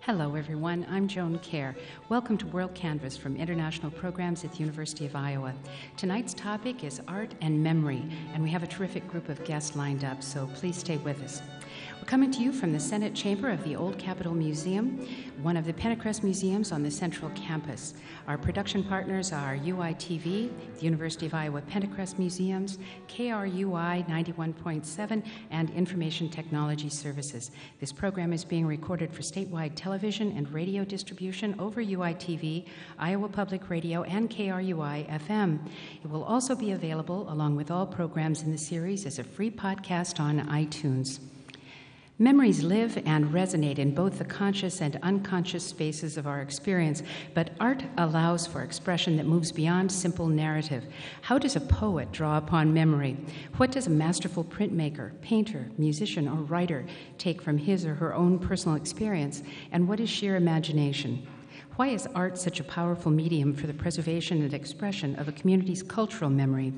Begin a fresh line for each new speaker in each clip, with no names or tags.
Hello, everyone. I'm Joan Kerr. Welcome to WorldCanvass from International Programs at the University of Iowa. Tonight's topic is art and memory, and we have a terrific group of guests lined up, so please stay with us. We're coming to you from the Senate Chamber of the Old Capitol Museum, one of the Pentecrest museums on the Central Campus. Our production partners are UITV, the University of Iowa Pentecrest Museums, KRUI 91.7, and Information Technology Services. This program is being recorded for statewide television and radio distribution over UITV, Iowa Public Radio, and KRUI FM. It will also be available, along with all programs in the series, as a free podcast on iTunes. Memories live and resonate in both the conscious and unconscious spaces of our experience, but art allows for expression that moves beyond simple narrative. How does a poet draw upon memory? What does a masterful printmaker, painter, musician, or writer take from his or her own personal experience? And what is sheer imagination? Why is art such a powerful medium for the preservation and expression of a community's cultural memory?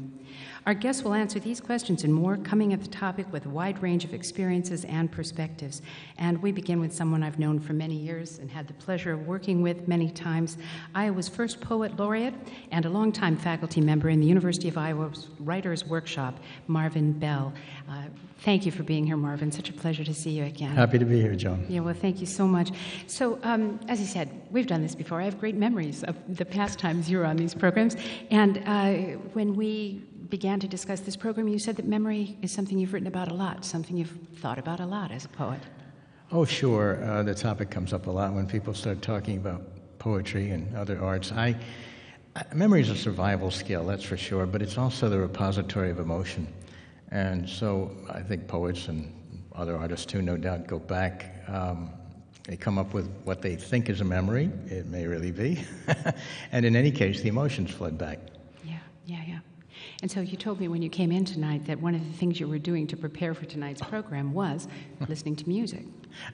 Our guests will answer these questions and more, coming at the topic with a wide range of experiences and perspectives. And we begin with someone I've known for many years and had the pleasure of working with many times. Iowa's first poet laureate and a longtime faculty member in the University of Iowa's Writers' Workshop, Marvin Bell. Thank you for being here, Marvin. Such a pleasure to see you again.
Happy to be here, Joan.
Yeah, well, thank you so much. So, as I said, we've done this before. I have great memories of the past times you were on these programs. And when we began to discuss this program, you said that memory is something you've written about a lot, something you've thought about a lot as a poet.
Oh, sure. The topic comes up a lot when people start talking about poetry and other arts. Memory is a survival skill, that's for sure, but it's also the repository of emotion. And so I think poets and other artists too, no doubt, go back. They come up with what they think is a memory. It may really be. And in any case, the emotions flood back.
Yeah. And so you told me when you came in tonight that one of the things you were doing to prepare for tonight's program was listening to music.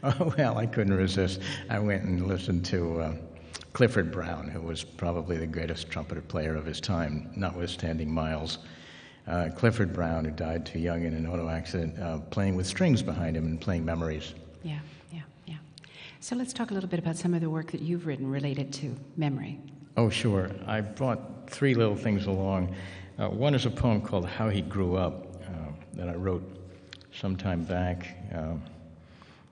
Oh, well, I couldn't resist. I went and listened to Clifford Brown, who was probably the greatest trumpeter player of his time, notwithstanding Miles. Clifford Brown, who died too young in an auto accident, playing with strings behind him and playing memories.
Yeah. So let's talk a little bit about some of the work that you've written related to memory.
Oh, sure. I brought three little things along. One is a poem called How He Grew Up that I wrote some time back.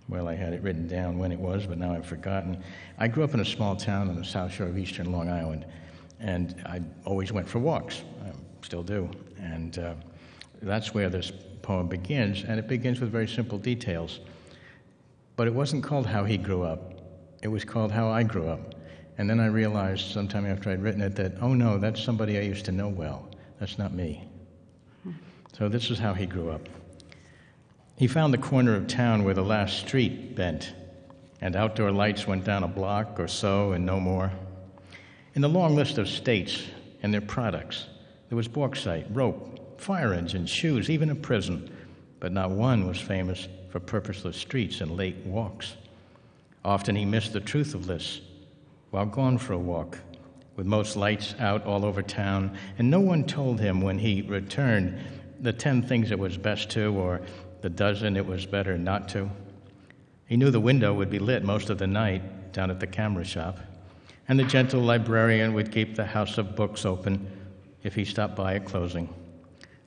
Well, I had it written down when it was, but now I've forgotten. I grew up in a small town on the south shore of eastern Long Island, and I always went for walks. I still do. And that's where this poem begins, and it begins with very simple details. But it wasn't called How He Grew Up. It was called How I Grew Up. And then I realized sometime after I'd written it that, oh no, that's somebody I used to know well. That's not me. So this is how he grew up. He found the corner of town where the last street bent, and outdoor lights went down a block or so and no more. In the long list of states and their products, there was bauxite, rope, fire engines, shoes, even a prison, but not one was famous for purposeless streets and late walks. Often he missed the truth of this while gone for a walk, with most lights out all over town, and no one told him when he returned the 10 things it was best to, or the dozen it was better not to. He knew the window would be lit most of the night down at the camera shop, and the gentle librarian would keep the house of books open if he stopped by at closing.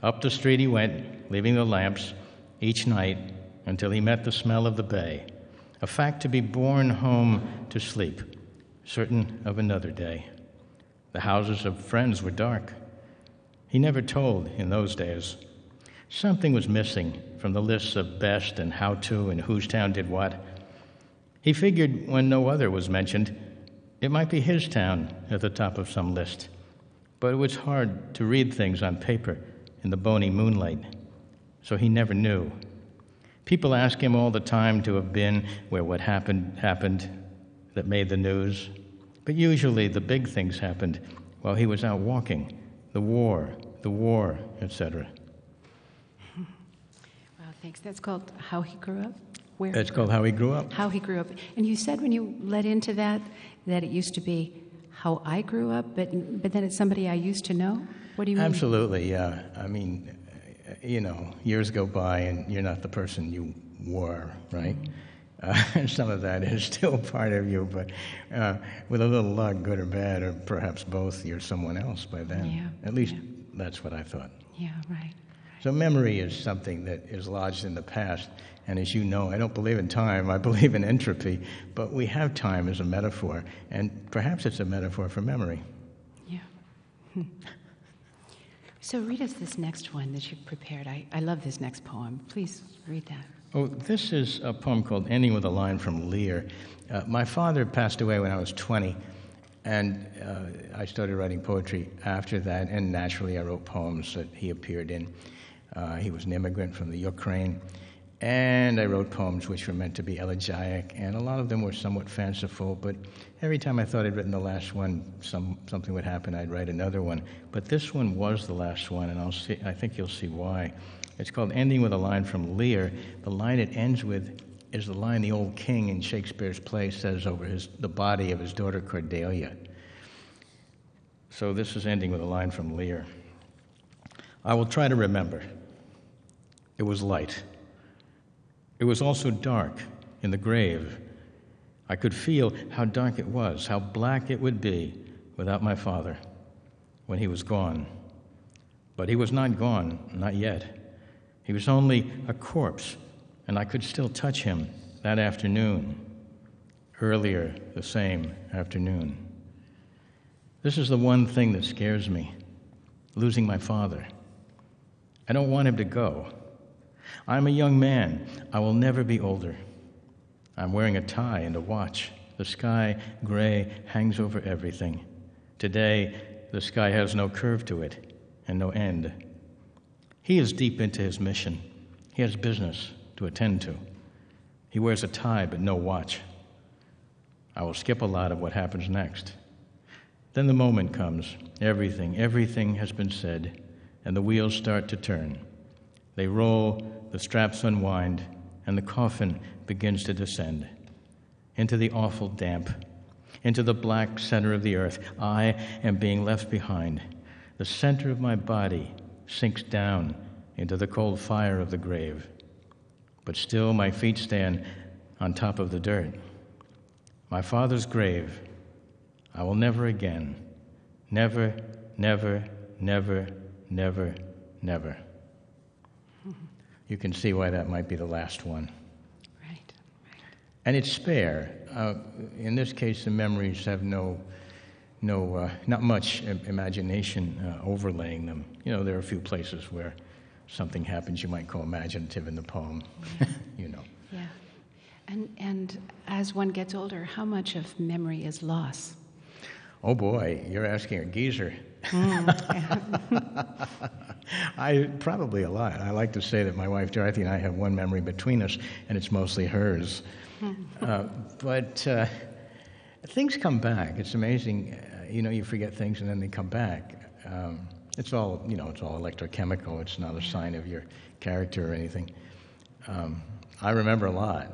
Up the street he went, leaving the lamps each night until he met the smell of the bay, a fact to be borne home to sleep, certain of another day. The houses of friends were dark. He never told in those days. Something was missing from the lists of best and how-to and whose town did what. He figured when no other was mentioned, it might be his town at the top of some list. But it was hard to read things on paper in the bony moonlight, so he never knew. People ask him all the time to have been where what happened that made the news. But usually the big things happened while he was out walking. The war, etc.
Wow, thanks. That's called How He Grew Up? Where?
That's called How He Grew Up.
How He Grew Up. And you said when you led into that it used to be How I Grew Up, but then it's somebody I used to know? What do you mean?
Absolutely, yeah. I mean, years go by and you're not the person you were, right? Some of that is still part of you, but with a little luck, good or bad, or perhaps both, you're someone else by then.
Yeah.
At least that's what I thought.
Yeah, right.
So memory is something that is lodged in the past, and as you know, I don't believe in time, I believe in entropy, but we have time as a metaphor, and perhaps it's a metaphor for memory.
Yeah. So read us this next one that you've prepared. I love this next poem. Please read that.
Oh, this is a poem called Ending with a Line from Lear. My father passed away when I was 20, and I started writing poetry after that, and naturally I wrote poems that he appeared in. He was an immigrant from the Ukraine, and I wrote poems which were meant to be elegiac, and a lot of them were somewhat fanciful, but every time I thought I'd written the last one, something would happen, I'd write another one. But this one was the last one, and I think you'll see why. It's called Ending with a Line from Lear. The line it ends with is the line the old king in Shakespeare's play says over the body of his daughter Cordelia. So this is ending with a line from Lear. I will try to remember. It was light. It was also dark in the grave. I could feel how dark it was, how black it would be without my father when he was gone. But he was not gone, not yet. He was only a corpse, and I could still touch him that afternoon, earlier the same afternoon. This is the one thing that scares me, losing my father. I don't want him to go. I'm a young man. I will never be older. I'm wearing a tie and a watch. The sky, gray, hangs over everything. Today, the sky has no curve to it and no end. He is deep into his mission. He has business to attend to. He wears a tie but no watch. I will skip a lot of what happens next. Then the moment comes. Everything has been said, and the wheels start to turn. They roll, the straps unwind, and the coffin begins to descend into the awful damp, into the black center of the earth. I am being left behind. The center of my body sinks down into the cold fire of the grave. But still my feet stand on top of the dirt. My father's grave. I will never again. Never, never, never, never, never. You can see why that might be the last one.
Right.
And it's spare. In this case, the memories have not much imagination overlaying them. You know, there are a few places where something happens you might call imaginative in the poem. You know.
Yeah. And as one gets older, how much of memory is loss?
Oh boy, you're asking a geezer. Probably a lot. I like to say that my wife Dorothy and I have one memory between us, and it's mostly hers. But things come back. It's amazing. You forget things and then they come back. It's all electrochemical. It's not a sign of your character or anything. I remember a lot.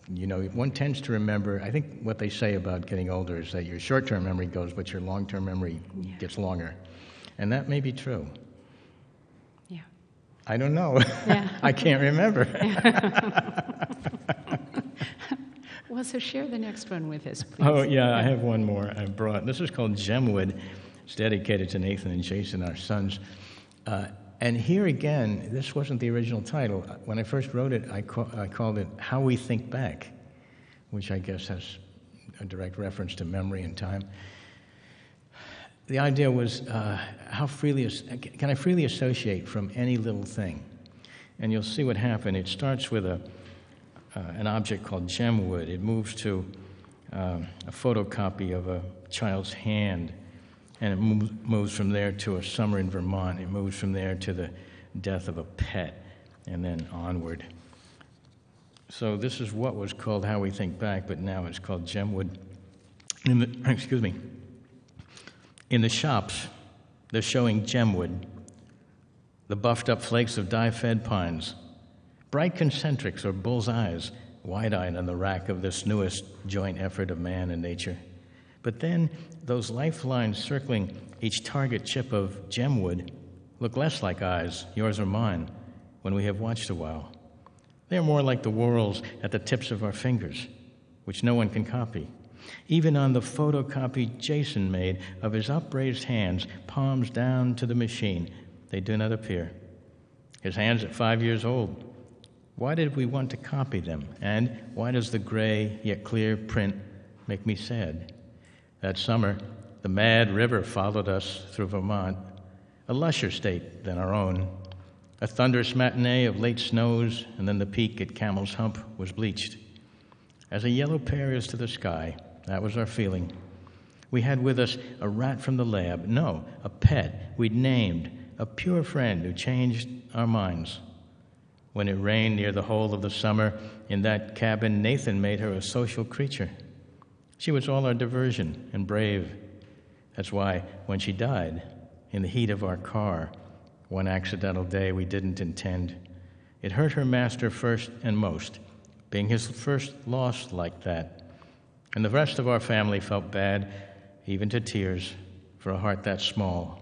One tends to remember, I think what they say about getting older is that your short-term memory goes, but your long-term memory gets longer. And that may be true.
Yeah.
I don't know.
Yeah.
I can't remember.
Well, so share the next one with us, please.
Oh, yeah, I have one more I brought. This is called Gemwood. It's dedicated to Nathan and Jason, our sons. And here again, this wasn't the original title. When I first wrote it, I called it How We Think Back, which I guess has a direct reference to memory and time. The idea was, can I freely associate from any little thing? And you'll see what happened. It starts with an object called gemwood. It moves to a photocopy of a child's hand, and it moves from there to a summer in Vermont. It moves from there to the death of a pet, and then onward. So this is what was called How We Think Back, but now it's called gemwood. In the shops, they're showing gemwood, the buffed-up flakes of dye-fed pines, bright concentrics or bull's-eyes, wide-eyed on the rack of this newest joint effort of man and nature. But then those lifelines circling each target chip of gemwood look less like eyes, yours or mine, when we have watched a while. They're more like the whorls at the tips of our fingers, which no one can copy. Even on the photocopy Jason made of his upraised hands, palms down to the machine, they do not appear. His hands at 5 years old. Why did we want to copy them? And why does the gray yet clear print make me sad? That summer, the Mad River followed us through Vermont, a lusher state than our own. A thunderous matinee of late snows, and then the peak at Camel's Hump was bleached. As a yellow pear is to the sky, that was our feeling. We had with us a rat from the lab, no, a pet we'd named, a pure friend who changed our minds. When it rained near the whole of the summer, in that cabin, Nathan made her a social creature. She was all our diversion and brave. That's why, when she died, in the heat of our car, one accidental day we didn't intend, it hurt her master first and most, being his first loss like that. And the rest of our family felt bad, even to tears, for a heart that small.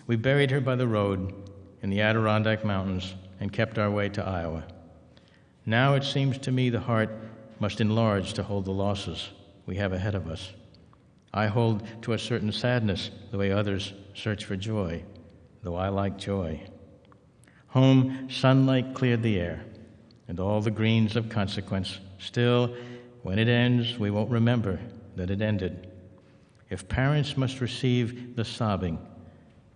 We buried her by the road in the Adirondack Mountains and kept our way to Iowa. Now it seems to me the heart must enlarge to hold the losses we have ahead of us. I hold to a certain sadness the way others search for joy, though I like joy. Home, sunlight cleared the air, and all the greens of consequence. Still, when it ends, we won't remember that it ended. If parents must receive the sobbing,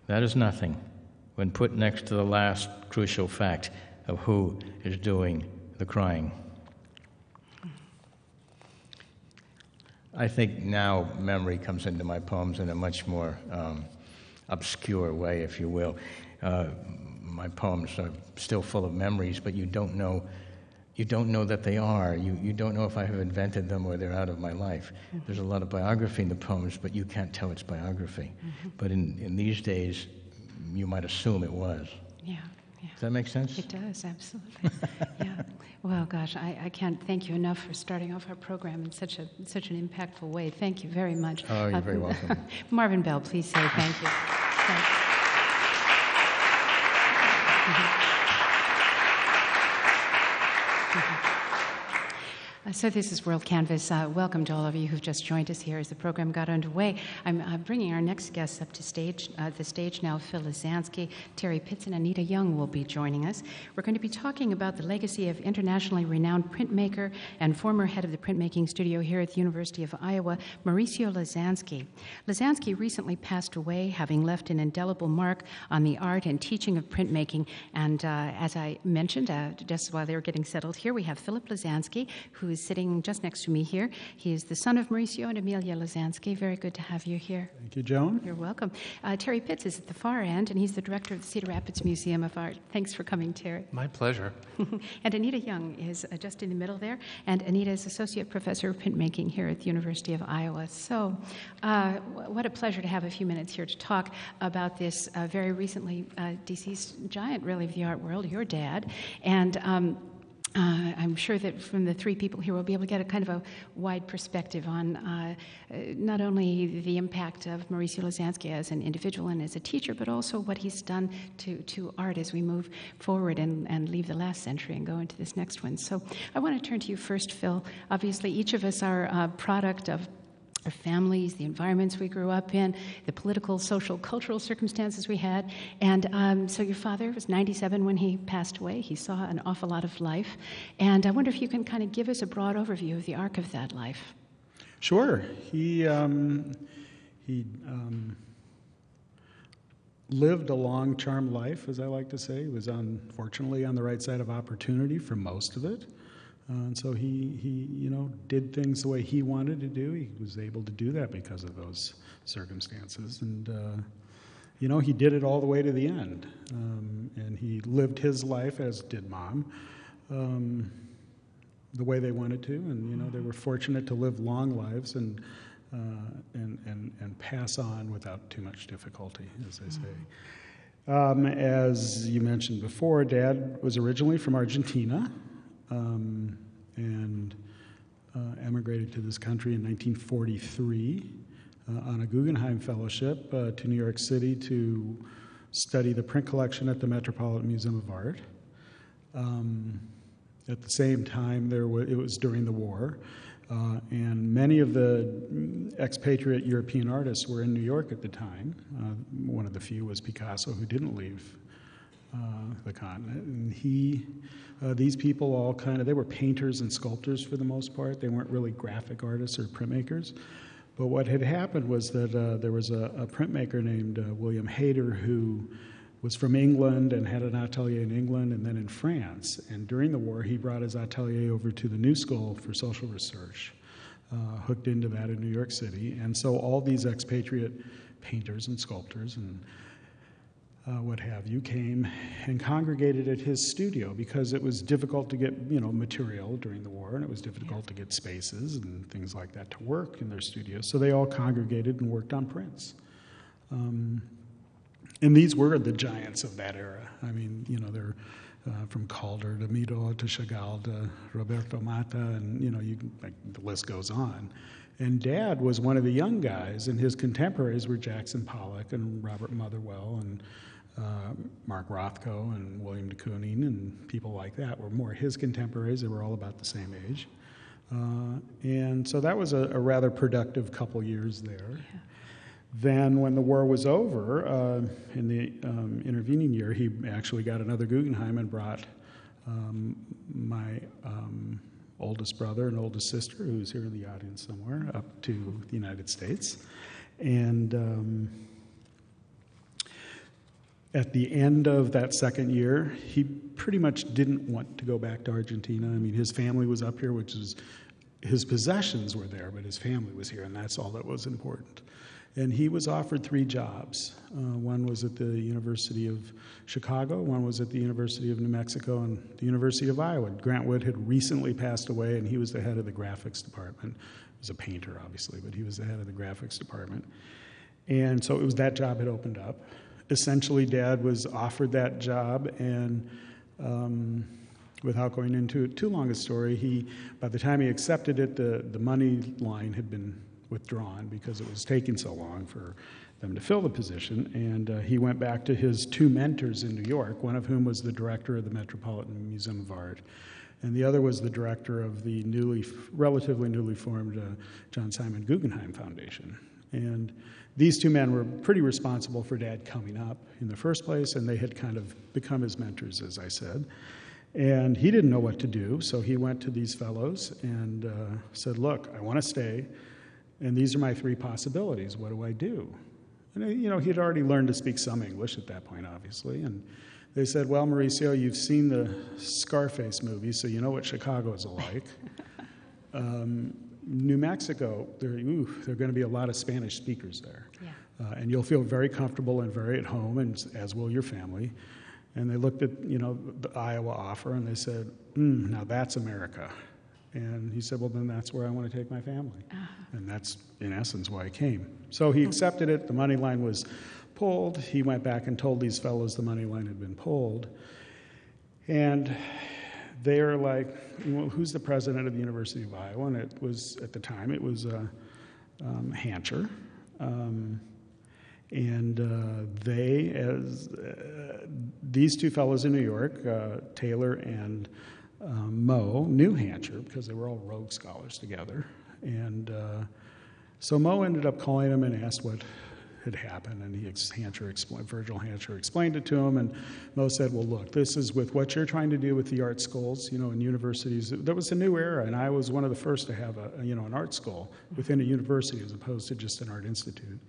that is nothing when put next to the last crucial fact of who is doing the crying. I think now memory comes into my poems in a much more obscure way, if you will. My poems are still full of memories, but you don't know that they are. You don't know if I have invented them or they're out of my life. Mm-hmm. There's a lot of biography in the poems, but you can't tell it's biography. Mm-hmm. But in these days, you might assume it was.
Yeah.
Does that make sense?
It does, absolutely. Yeah. Well, gosh, I can't thank you enough for starting off our program in such an impactful way. Thank you very much.
Oh, you're very welcome.
Marvin Bell, please say thank you. So this is WorldCanvass. Welcome to all of you who've just joined us here as the program got underway. I'm bringing our next guests up to the stage now. Phil Lasansky, Terry Pitts, and Anita Jung will be joining us. We're going to be talking about the legacy of internationally renowned printmaker and former head of the printmaking studio here at the University of Iowa, Mauricio Lasansky. Lasansky recently passed away, having left an indelible mark on the art and teaching of printmaking. And as I mentioned, just while they were getting settled here, we have Phillip Lasansky, who is sitting just next to me here. He is the son of Mauricio and Amelia Lasansky. Very good to have you here.
Thank you, Joan.
You're welcome. Terry Pitts is at the far end, and he's the director of the Cedar Rapids Museum of Art. Thanks for coming, Terry.
My pleasure.
And Anita Jung is just in the middle there, and Anita is associate professor of printmaking here at the University of Iowa. So what a pleasure to have a few minutes here to talk about this very recently deceased giant, really, of the art world, your dad. And I'm sure that from the three people here, we'll be able to get a kind of a wide perspective on not only the impact of Mauricio Lasansky as an individual and as a teacher, but also what he's done to art as we move forward and leave the last century and go into this next one. So I want to turn to you first, Phil. Obviously, each of us are a product of our families, the environments we grew up in, the political, social, cultural circumstances we had. And so your father was 97 when he passed away. He saw an awful lot of life. And I wonder if you can kind of give us a broad overview of the arc of that life.
Sure. He lived a long-term life, as I like to say. He was unfortunately on the right side of opportunity for most of it. And so he did things the way he wanted to do. He was able to do that because of those circumstances. And, he did it all the way to the end. And he lived his life, as did Mom, the way they wanted to. And, they were fortunate to live long lives and pass on without too much difficulty, as they say. As you mentioned before, Dad was originally from Argentina. And emigrated to this country in 1943 on a Guggenheim Fellowship to New York City to study the print collection at the Metropolitan Museum of Art. At the same time, it was during the war, and many of the expatriate European artists were in New York at the time. One of the few was Picasso, who didn't leave the continent. And these people all they were painters and sculptors for the most part. They weren't really graphic artists or printmakers. But what had happened was that there was a printmaker named William Hayter who was from England and had an atelier in England and then in France. And during the war, he brought his atelier over to the New School for Social Research, hooked into that in New York City. And so all these expatriate painters and sculptors and what have you came and congregated at his studio because it was difficult to get material during the war, and it was difficult to get spaces and things like that to work in their studios. So they all congregated and worked on prints. And these were the giants of that era. I mean, they're from Calder to Miro to Chagall to Roberto Mata, and the list goes on. And Dad was one of the young guys, and his contemporaries were Jackson Pollock and Robert Motherwell and Mark Rothko and William de Kooning and people like that were more his contemporaries. They were all about the same age. And so that was a rather productive couple years there. Yeah. Then when the war was over, in the intervening year, he actually got another Guggenheim and brought my oldest brother and oldest sister, who's here in the audience somewhere, up to the United States. And at the end of that second year, he pretty much didn't want to go back to Argentina. I mean, his family was up here, his possessions were there, but his family was here, and that's all that was important. And he was offered 3 jobs. One was at the University of Chicago, one was at the University of New Mexico, and the University of Iowa. Grant Wood had recently passed away, and he was the head of the graphics department. He was a painter, obviously, but he was the head of the graphics department. And so it was that job had opened up. Essentially, Dad was offered that job, and without going into too long a story, by the time he accepted it, the money line had been withdrawn because it was taking so long for them to fill the position, and he went back to his 2 mentors in New York, one of whom was the director of the Metropolitan Museum of Art, and the other was the director of the relatively newly formed John Simon Guggenheim Foundation. And these 2 men were pretty responsible for Dad coming up in the first place, and they had kind of become his mentors, as I said. And he didn't know what to do, so he went to these fellows and said, look, I want to stay, and these are my 3 possibilities. What do I do? And, he'd already learned to speak some English at that point, obviously. And they said, well, Mauricio, you've seen the Scarface movie, so you know what Chicago is like. New Mexico, there are going to be a lot of Spanish speakers there. Yeah. And you'll feel very comfortable and very at home, and as will your family. And they looked at, the Iowa offer, and they said, now that's America. And he said, well, then that's where I want to take my family. Uh-huh. And that's, in essence, why I came. So he accepted it. The money line was pulled. He went back and told these fellows the money line had been pulled. And they're like, well, who's the president of the University of Iowa? And it was, at the time, it was Hancher. These 2 fellows in New York, Taylor and Mo, knew Hancher because they were all Rhodes Scholars together. And so Mo ended up calling him and asked what had happened, and Virgil Hancher explained it to him, and Mo said, well, look, this is with what you're trying to do with the art schools, in universities. That was a new era, and I was one of the first to have an art school within a university as opposed to just an art institute.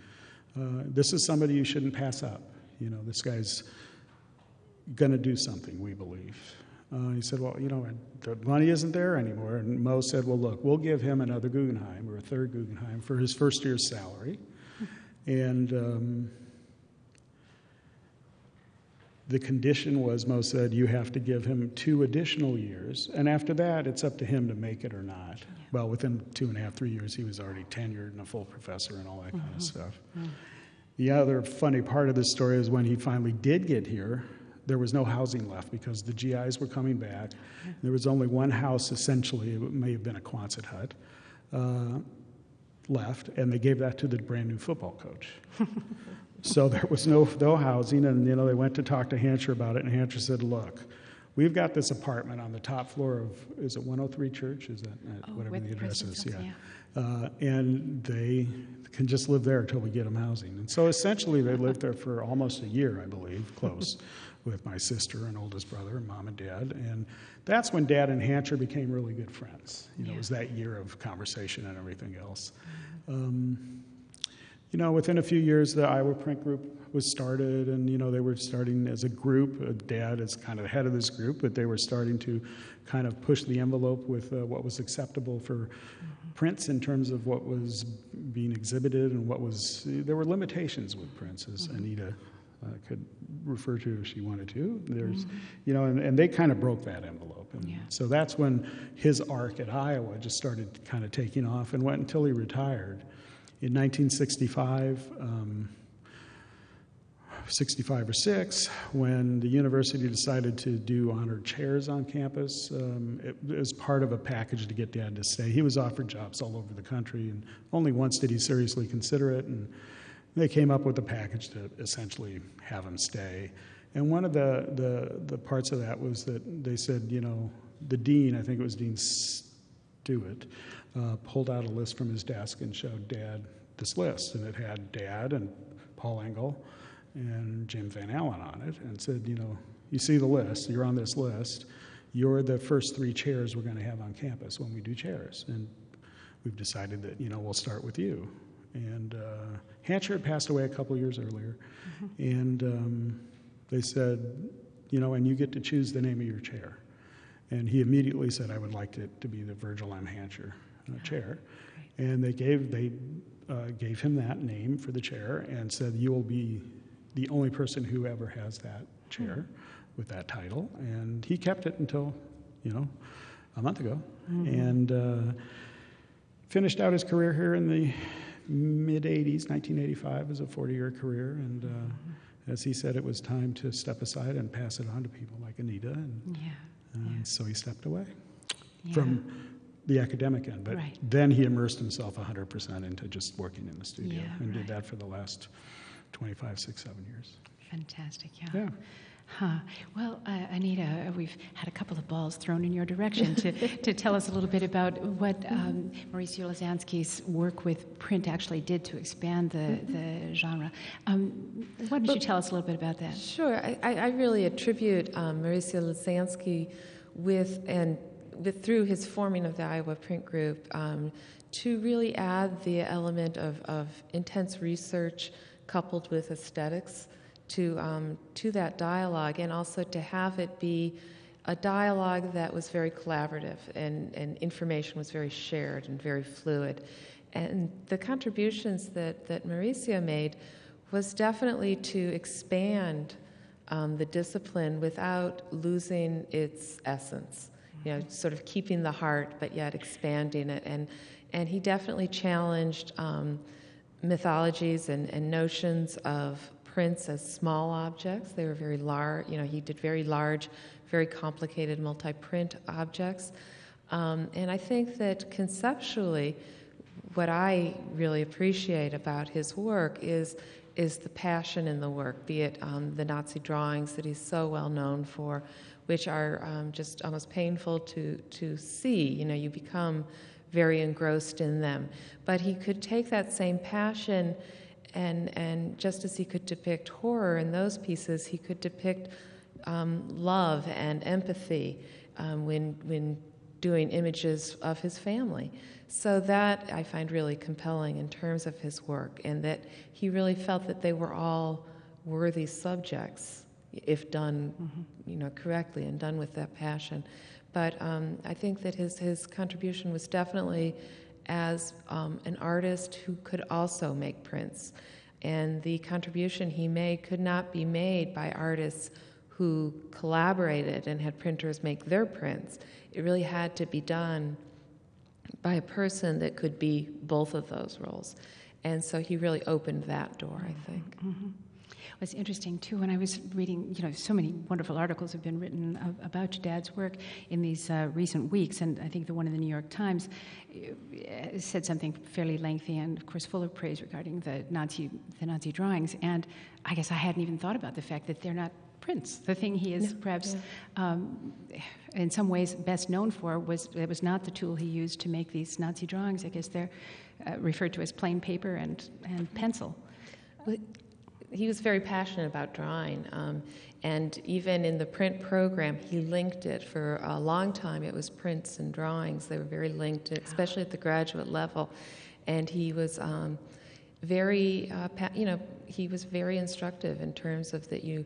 This is somebody you shouldn't pass up. This guy's going to do something, we believe. He said, well, the money isn't there anymore. And Mo said, well, look, we'll give him another Guggenheim or a 3rd Guggenheim for his first year's salary. And the condition was, Mo said, you have to give him 2 additional years. And after that, it's up to him to make it or not. Yeah. Well, within 2.5, 3 years, he was already tenured and a full professor and all that kind of stuff. Mm-hmm. The other funny part of this story is when he finally did get here, there was no housing left because the GIs were coming back. There was only one house, essentially, it may have been a Quonset hut, left, and they gave that to the brand new football coach. So there was no housing, and they went to talk to Hancher about it, and Hancher said, look, we've got this apartment on the top floor of, is it 103 Church? Is that whatever the address is? Yeah. And they can just live there until we get them housing. And so essentially they lived there for almost a year, I believe, close, with my sister and oldest brother, and mom and dad. And that's when Dad and Hancher became really good friends. It was that year of conversation and everything else. Within a few years, the Iowa Print Group was started, and, they were starting as a group. Dad is kind of the head of this group, but they were starting to kind of push the envelope with what was acceptable for prints in terms of what was being exhibited and there were limitations with prints, as Anita could refer to if she wanted to. There's, and they kind of broke that envelope. And so that's when his arc at Iowa just started kind of taking off and went until he retired. In 1965, 65 or 6, when the university decided to do honored chairs on campus, it was part of a package to get Dad to stay. He was offered jobs all over the country, and only once did he seriously consider it, and they came up with a package to essentially have him stay. And one of the parts of that was that they said, the dean, I think it was Dean Stewart, pulled out a list from his desk and showed Dad this list, and it had Dad and Paul Engel and Jim Van Allen on it, and said, you see the list, you're on this list, you're the first 3 chairs we're going to have on campus when we do chairs, and we've decided that, we'll start with you. And Hancher had passed away a couple years earlier, and they said, and you get to choose the name of your chair. And he immediately said, I would like it to be the Virgil M. Hancher chair. And they gave him that name for the chair and said, you will be the only person who ever has that chair with that title. And he kept it until, a month ago. And finished out his career here in the mid-'80s, 1985, as a 40-year career. And as he said, it was time to step aside and pass it on to people like Anita. And so he stepped away from the academic end. But then he immersed himself 100% into just working in the studio and did that for the last 25, 6, 7 years.
Fantastic, yeah. Well, Anita, we've had a couple of balls thrown in your direction to tell us a little bit about what Mauricio Lasansky's work with print actually did to expand the genre. Why don't you tell us a little bit about that?
Sure. I really attribute Mauricio Lasansky through his forming of the Iowa Print Group to really add the element of intense research coupled with aesthetics to that dialogue, and also to have it be a dialogue that was very collaborative and information was very shared and very fluid. And the contributions that Mauricio made was definitely to expand the discipline without losing its essence, sort of keeping the heart but yet expanding it. And he definitely challenged mythologies and notions of prints as small objects. They were very large. He did very large, very complicated multi-print objects. And I think that conceptually, what I really appreciate about his work is the passion in the work, be it the Nazi drawings that he's so well known for, which are just almost painful to see. You become very engrossed in them. But he could take that same passion and just as he could depict horror in those pieces, he could depict love and empathy when doing images of his family. So that I find really compelling in terms of his work, and that he really felt that they were all worthy subjects if done correctly and done with that passion. But I think that his contribution was definitely as an artist who could also make prints. And the contribution he made could not be made by artists who collaborated and had printers make their prints. It really had to be done by a person that could be both of those roles. And so he really opened that door, I think.
was interesting too when I was reading, so many wonderful articles have been written about your dad's work in these recent weeks, and I think the one in the New York Times said something fairly lengthy and, of course, full of praise regarding the Nazi drawings. And I guess I hadn't even thought about the fact that they're not prints. The thing he is perhaps in some ways best known for was not the tool he used to make these Nazi drawings. I guess they're referred to as plain paper and pencil.
He was very passionate about drawing, and even in the print program, he linked it for a long time. It was prints and drawings. They were very linked, especially at the graduate level. And he was very, he was very instructive in terms of that you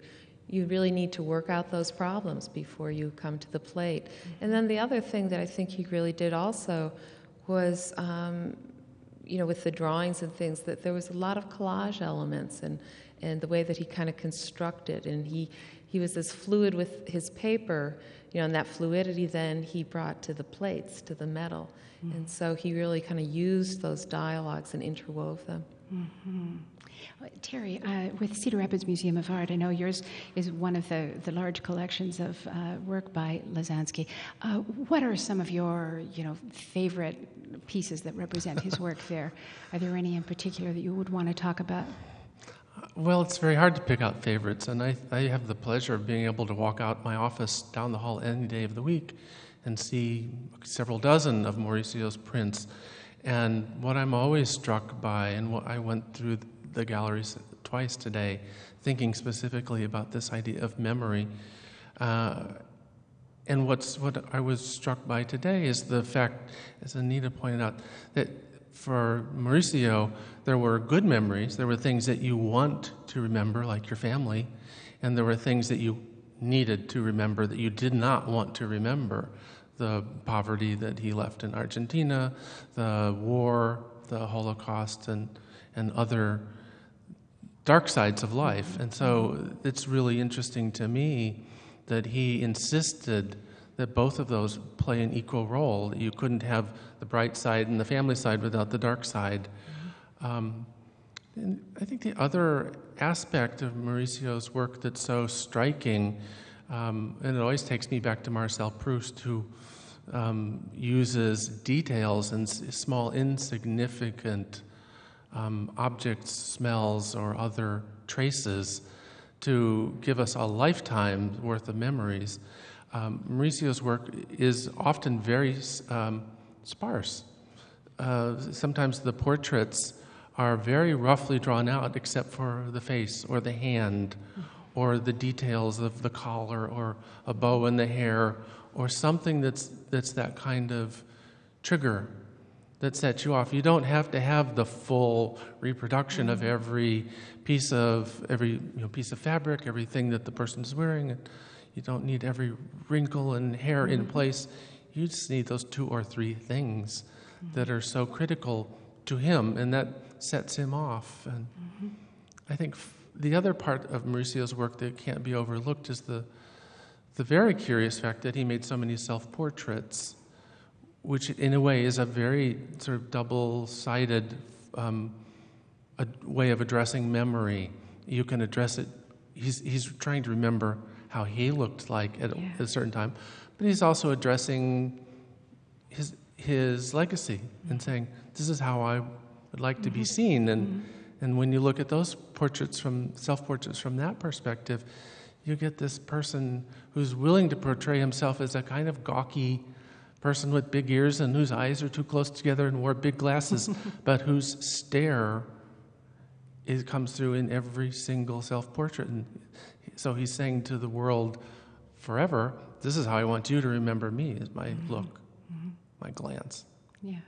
really need to work out those problems before you come to the plate. And then the other thing that I think he really did also was, with the drawings and things, that there was a lot of collage elements and the way that he kind of constructed. And he was as fluid with his paper, and that fluidity then he brought to the plates, to the metal. Mm-hmm. And so he really kind of used those dialogues and interwove them.
Mm-hmm. Terry, with Cedar Rapids Museum of Art, I know yours is one of the large collections of work by Lasansky. What are some of your, favorite pieces that represent his work there? Are there any in particular that you would want to talk about?
Well, it's very hard to pick out favorites, and I have the pleasure of being able to walk out my office down the hall any day of the week and see several dozen of Mauricio's prints. And what I'm always struck by, and what I went through the galleries twice today, thinking specifically about this idea of memory. And what I was struck by today is the fact, as Anita pointed out, that for Mauricio, there were good memories. There were things that you want to remember, like your family, and there were things that you needed to remember that you did not want to remember. The poverty that he left in Argentina, the war, the Holocaust, and other dark sides of life. And so it's really interesting to me that he insisted that both of those play an equal role, that you couldn't have the bright side and the family side without the dark side. And I think the other aspect of Mauricio's work that's so striking, and it always takes me back to Marcel Proust, who uses details and small insignificant objects, smells, or other traces to give us a lifetime's worth of memories. Mauricio's work is often very sparse. Sometimes the portraits are very roughly drawn out except for the face or the hand or the details of the collar or a bow in the hair or something that's that kind of trigger that sets you off. You don't have to have the full reproduction of every piece of fabric, everything that the person's wearing. You don't need every wrinkle and hair in place. You just need those 2 or 3 things that are so critical to him, and that sets him off. And I think the other part of Mauricio's work that can't be overlooked is the very curious fact that he made so many self-portraits, which in a way is a very sort of double-sided a way of addressing memory. You can address it. He's trying to remember how he looked like at a certain time, but he's also addressing his legacy and saying, this is how I would like to be seen. And when you look at those self-portraits from that perspective, you get this person who's willing to portray himself as a kind of gawky person with big ears and whose eyes are too close together and wore big glasses, but whose stare comes through in every single self-portrait. And so he's saying to the world forever, this is how I want you to remember me, is my look, my glance.
Yeah.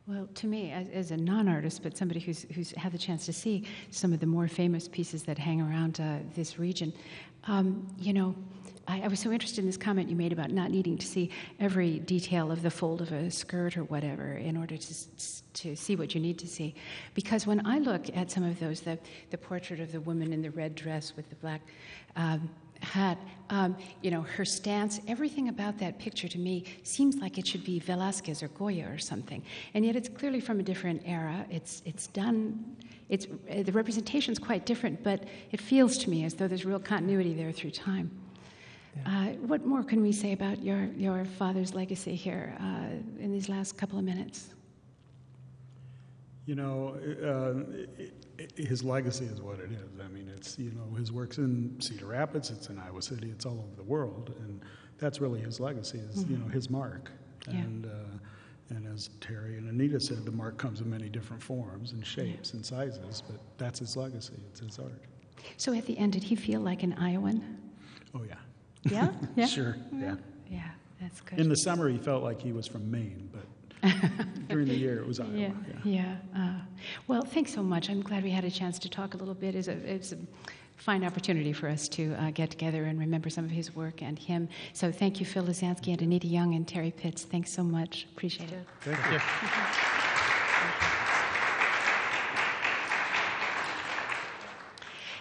Well, to me, as a non-artist, but somebody who's had the chance to see some of the more famous pieces that hang around this region, I was so interested in this comment you made about not needing to see every detail of the fold of a skirt or whatever in order to see what you need to see. Because when I look at some of those, the portrait of the woman in the red dress with the black hat, her stance, everything about that picture to me seems like it should be Velázquez or Goya or something. And yet it's clearly from a different era. The representation's quite different, but it feels to me as though there's real continuity there through time. Yeah. What more can we say about your father's legacy here in these last couple of minutes?
His legacy is what it is. I mean, it's, his work's in Cedar Rapids, it's in Iowa City, it's all over the world, and that's really his legacy is, his mark. Yeah. And as Terry and Anita said, the mark comes in many different forms and shapes and sizes, but that's his legacy, it's his art.
So at the end, did he feel like an Iowan?
Oh, yeah.
Yeah? Yeah?
Sure, yeah.
Yeah, that's good.
In the summer, he felt like he was from Maine, but during the year, it was Iowa.
Yeah. Well, thanks so much. I'm glad we had a chance to talk a little bit. It's a fine opportunity for us to get together and remember some of his work and him. So thank you, Phil Lasansky and Anita Jung and Terry Pitts. Thanks so much. Appreciate it.
Thank you.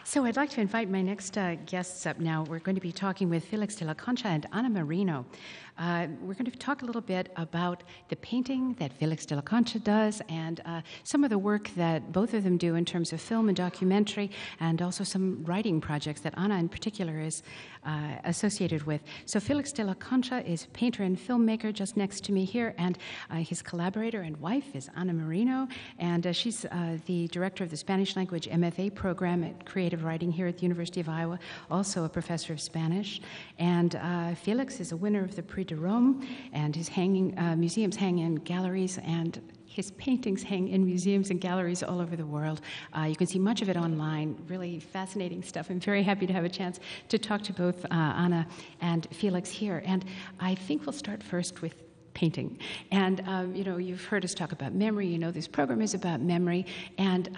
So I'd like to invite my next guests up now. We're going to be talking with Felix de la Concha and Ana Merino. We're going to talk a little bit about the painting that Felix de la Concha does and some of the work that both of them do in terms of film and documentary, and also some writing projects that Ana in particular is associated with. So Felix de la Concha is painter and filmmaker just next to me here, and his collaborator and wife is Ana Merino, and she's the director of the Spanish language MFA program at Creative Writing here at the University of Iowa, also a professor of Spanish. And Felix is a winner of the Prix de Rome, and his museums hang in galleries, and his paintings hang in museums and galleries all over the world. You can see much of it online, really fascinating stuff. I'm very happy to have a chance to talk to both Ana and Felix here. And I think we'll start first with painting. And, you've heard us talk about memory. This program is about memory. And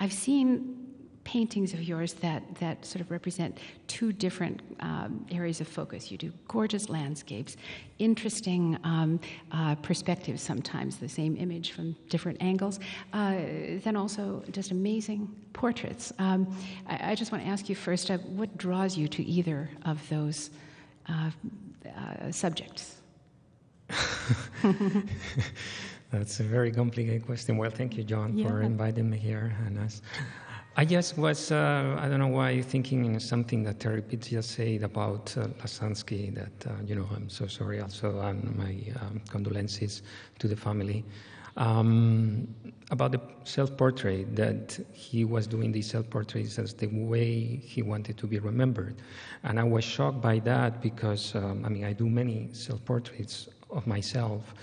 I've seen paintings of yours that sort of represent two different areas of focus. You do gorgeous landscapes, interesting perspectives sometimes, the same image from different angles, then also just amazing portraits. I just want to ask you first, what draws you to either of those subjects?
That's a very complicated question. Well, thank you, John, for inviting me here. And I just was, I don't know why, thinking in something that Terry Pitts just said about Lasansky, that, I'm so sorry also, and my condolences to the family. About the self-portrait, that he was doing these self-portraits as the way he wanted to be remembered. And I was shocked by that because, I do many self-portraits of myself.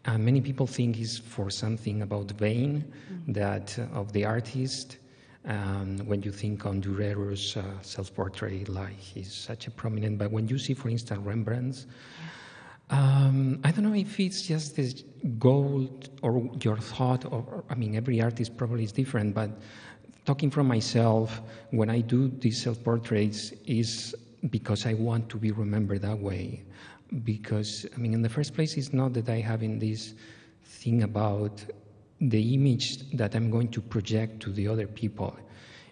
And many people think it's for something about the vein that of the artist. When you think on Durero's self-portrait, like he's such a prominent, but when you see, for instance, Rembrandt's, I don't know if it's just this goal or your thought, or every artist probably is different, but talking from myself, when I do these self-portraits is because I want to be remembered that way. Because, in the first place, it's not that I have in this thing about the image that I'm going to project to the other people.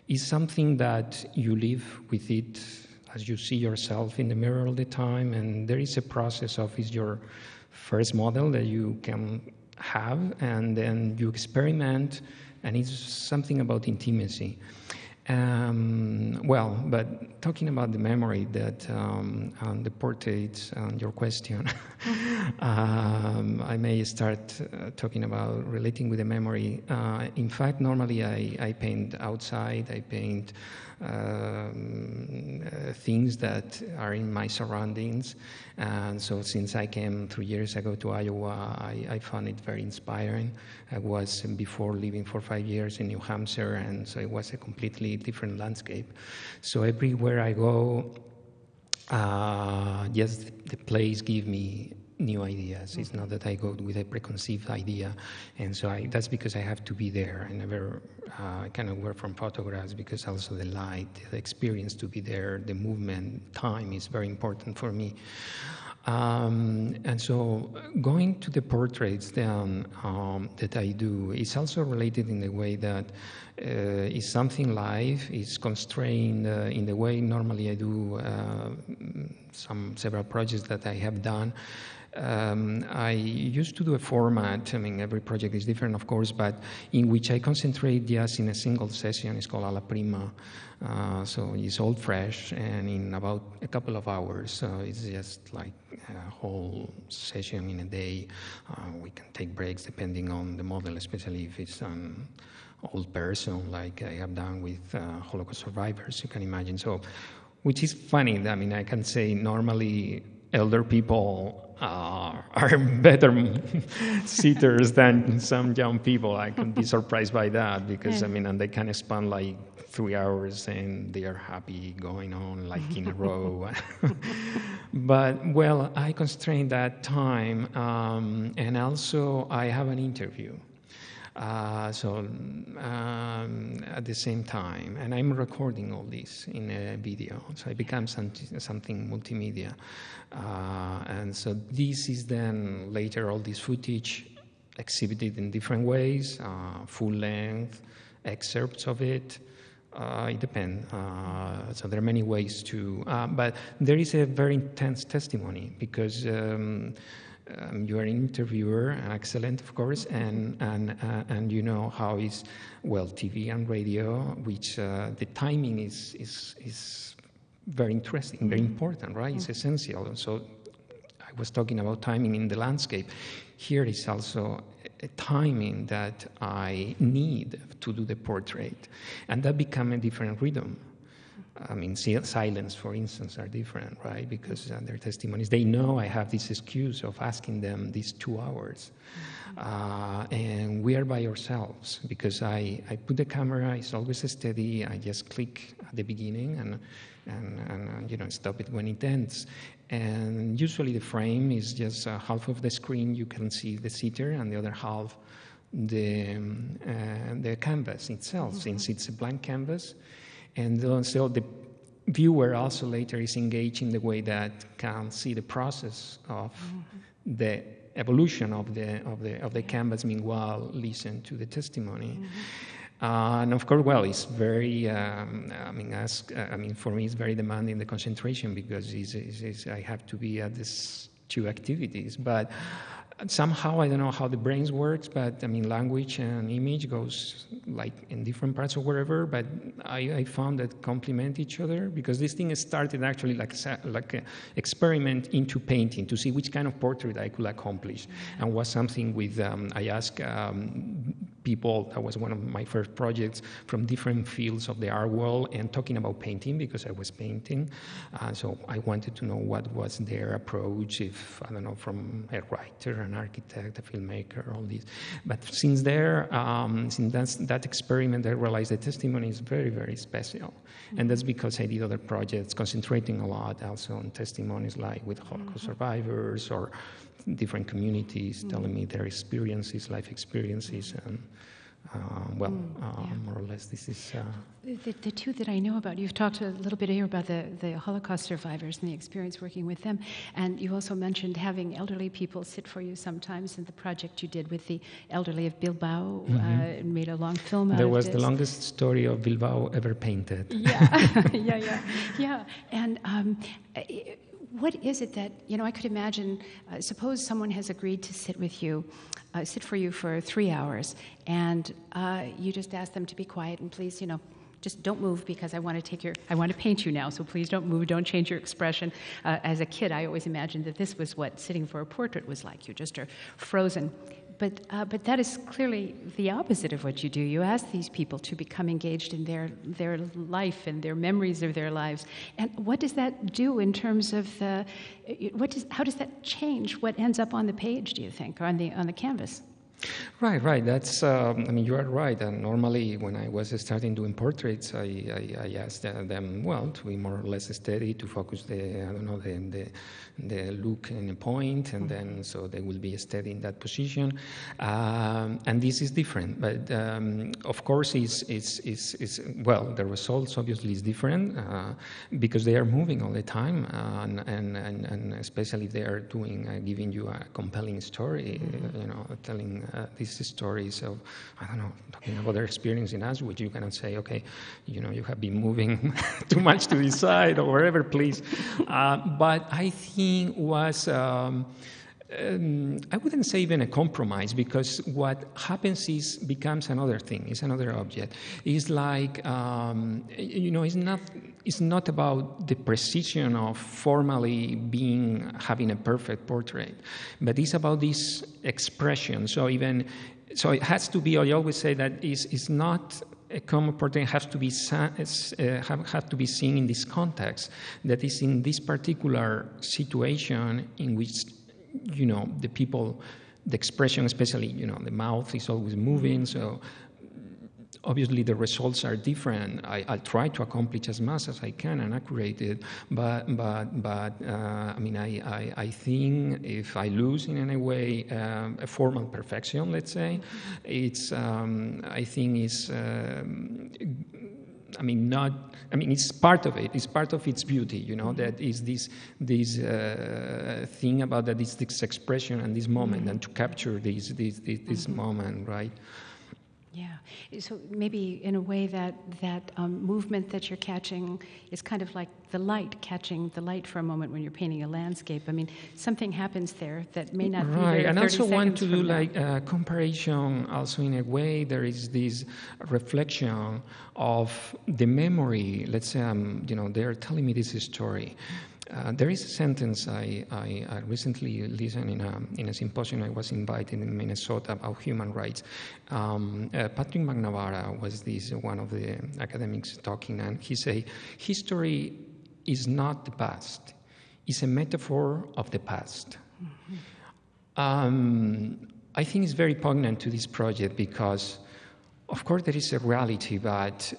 It's something that you live with it as you see yourself in the mirror all the time, and there is a process of it's your first model that you can have, and then you experiment, and it's something about intimacy. But talking about the memory that on the portraits and your question, I may start talking about relating with the memory. In fact, normally I paint outside. I paint things that are in my surroundings. And so since I came 3 years ago to Iowa, I found it very inspiring. I was before living for 5 years in New Hampshire, and so it was a completely different landscape. So everywhere I go, yes, the place gives me new ideas. It's not that I go with a preconceived idea, and so that's because I have to be there. I never kind of work from photographs because also the light, the experience to be there, the movement, time is very important for me. And so going to the portraits then that I do is also related in the way that it's something live, it's constrained in the way normally I do several projects that I have done. I used to do a format, I mean, every project is different, of course, but in which I concentrate just in a single session. It's called alla prima. So it's all fresh, and in about a couple of hours. So it's just like a whole session in a day. We can take breaks depending on the model, especially if it's an old person, like I have done with Holocaust survivors, you can imagine. So, which is funny. I mean, I can say normally elder people are better sitters than some young people. I can be surprised by that because, I mean, and they can spend like 3 hours and they are happy going on like in a row. But, well, I constrain that time, and also I have an interview. At the same time, and I'm recording all this in a video, so it becomes something multimedia. And so this is then later all this footage exhibited in different ways, full length, excerpts of it. It depends. So there are many ways to, but there is a very intense testimony because you are an interviewer, excellent, of course, and you know how is, well, TV and radio, which the timing is very interesting, very important, right? It's essential. So I was talking about timing in the landscape. Here is also a timing that I need to do the portrait, and that become a different rhythm. I mean, silence, for instance, are different, right? Because their testimonies, they know I have this excuse of asking them these 2 hours. And we are by ourselves because I put the camera, it's always steady. I just click at the beginning and you know, stop it when it ends. And usually the frame is just half of the screen. You can see the sitter and the other half the canvas itself, since it's a blank canvas. And so the viewer also later is engaged in the way that can see the process of the evolution of the canvas, meanwhile listen to the testimony. And of course, well, it's very, for me, it's very demanding, the concentration, because I have to be at these 2 activities. But somehow, I don't know how the brain works, but I mean, language and image goes like in different parts or wherever, but I found that complement each other, because this thing started actually like an experiment into painting to see which kind of portrait I could accomplish, and was something with, I asked people, that was one of my first projects, from different fields of the art world, and talking about painting, because I was painting, so I wanted to know what was their approach, if, I don't know, from a writer, an architect, a filmmaker, all these. But since that experiment, I realized the testimony is very, very special. And that's because I did other projects concentrating a lot also on testimonies, like with Holocaust survivors or different communities telling me their experiences, life experiences, and more or less this is...
The 2 that I know about, you've talked a little bit here about the Holocaust survivors and the experience working with them, and you also mentioned having elderly people sit for you sometimes in the project you did with the elderly of Bilbao, and made a long film out of this.
There was the longest story of Bilbao ever painted.
Yeah. And what is it that, I could imagine, suppose someone has agreed to sit for you for 3 hours, and you just ask them to be quiet and please, just don't move, because I want to paint you now, so please don't move, don't change your expression. As a kid, I always imagined that this was what sitting for a portrait was like. You just are frozen. But that is clearly the opposite of what you do. You ask these people to become engaged in their life and their memories of their lives. And what does that do in terms of how does that change what ends up on the page, do you think, or on the canvas?
Right. That's, you are right. And normally, when I was starting doing portraits, I asked them, to be more or less steady, to focus the look in a point, and then so they will be steady in that position. And this is different, but of course, the results obviously is different because they are moving all the time, and especially if they are giving you a compelling story, telling these stories of, talking about their experience in Auschwitz. You cannot say, okay, you have been moving too much to the side or wherever, please. But I think was, I wouldn't say even a compromise, because what happens becomes another thing. It's another object. It's like, it's not about the precision of formally having a perfect portrait, but it's about this expression. So it has to be. I always say that it's not a common portrait. Has to be have to be seen in this context. That is in this particular situation in which the people, the expression, especially the mouth is always moving. So obviously the results are different. I'll try to accomplish as much as I can and accurate it, but I think if I lose in any way a formal perfection, let's say, it's I think it's it's part of it. It's part of its beauty, that is this thing about that is this expression and this moment, and to capture this moment, right?
Yeah. So maybe in a way that movement that you're catching is kind of like the light, catching the light for a moment when you're painting a landscape. Something happens there that may not be there 30
Right, and also want to do
now.
like a comparison also in a way. There is this reflection of the memory. Let's say, they're telling me this story. There is a sentence I recently listened in a symposium I was invited in Minnesota about human rights. Patrick McNamara was one of the academics talking, and he said, history is not the past, it's a metaphor of the past. Mm-hmm. I think it's very poignant to this project because, of course, there is a reality, but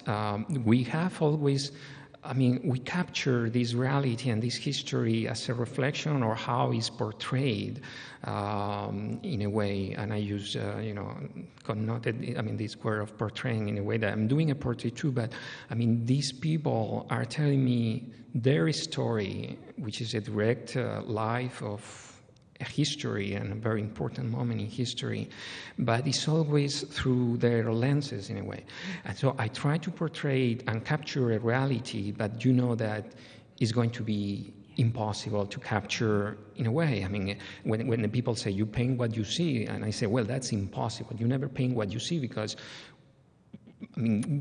we have always... we capture this reality and this history as a reflection or how it's portrayed in a way. And I use, connoted, this word of portraying in a way that I'm doing a portrait too, but these people are telling me their story, which is a direct life of a history and a very important moment in history, but it's always through their lenses in a way. And so I try to portray and capture a reality, but that it's going to be impossible to capture in a way. When the people say, you paint what you see, and I say, well, that's impossible. You never paint what you see because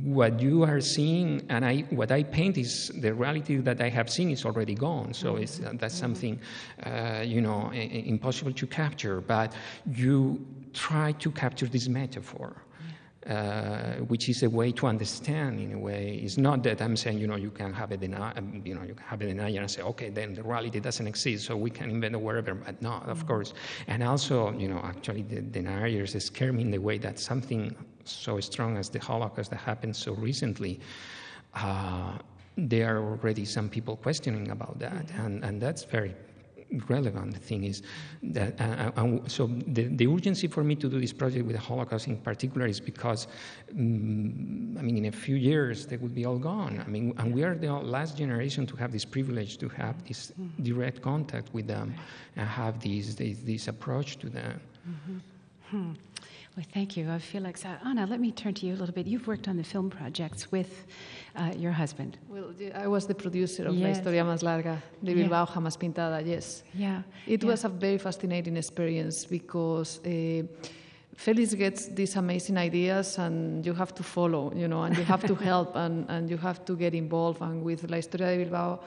what you are seeing and what I paint is the reality that I have seen is already gone. So that's something, impossible to capture. But you try to capture this metaphor, which is a way to understand. In a way, it's not that I'm saying you can have a denial, you can have a denial and say, okay, then the reality doesn't exist, so we can invent it wherever. But no, of course. And also, actually, the deniers scare me in the way that something so strong as the Holocaust that happened so recently, there are already some people questioning about that, and that's very relevant. The thing is that, so the urgency for me to do this project with the Holocaust in particular is because, in a few years they will be all gone. And we are the last generation to have this privilege to have this direct contact with them and have this approach to them.
Mm-hmm. Well, thank you, Felix. Ana, let me turn to you a little bit. You've worked on the film projects with your husband.
Well, I was the producer of La Historia Más Larga de Bilbao, Jamás Pintada, yes.
Yeah.
It was a very fascinating experience because Felix gets these amazing ideas and you have to follow, and you have to help and you have to get involved. And with La Historia de Bilbao,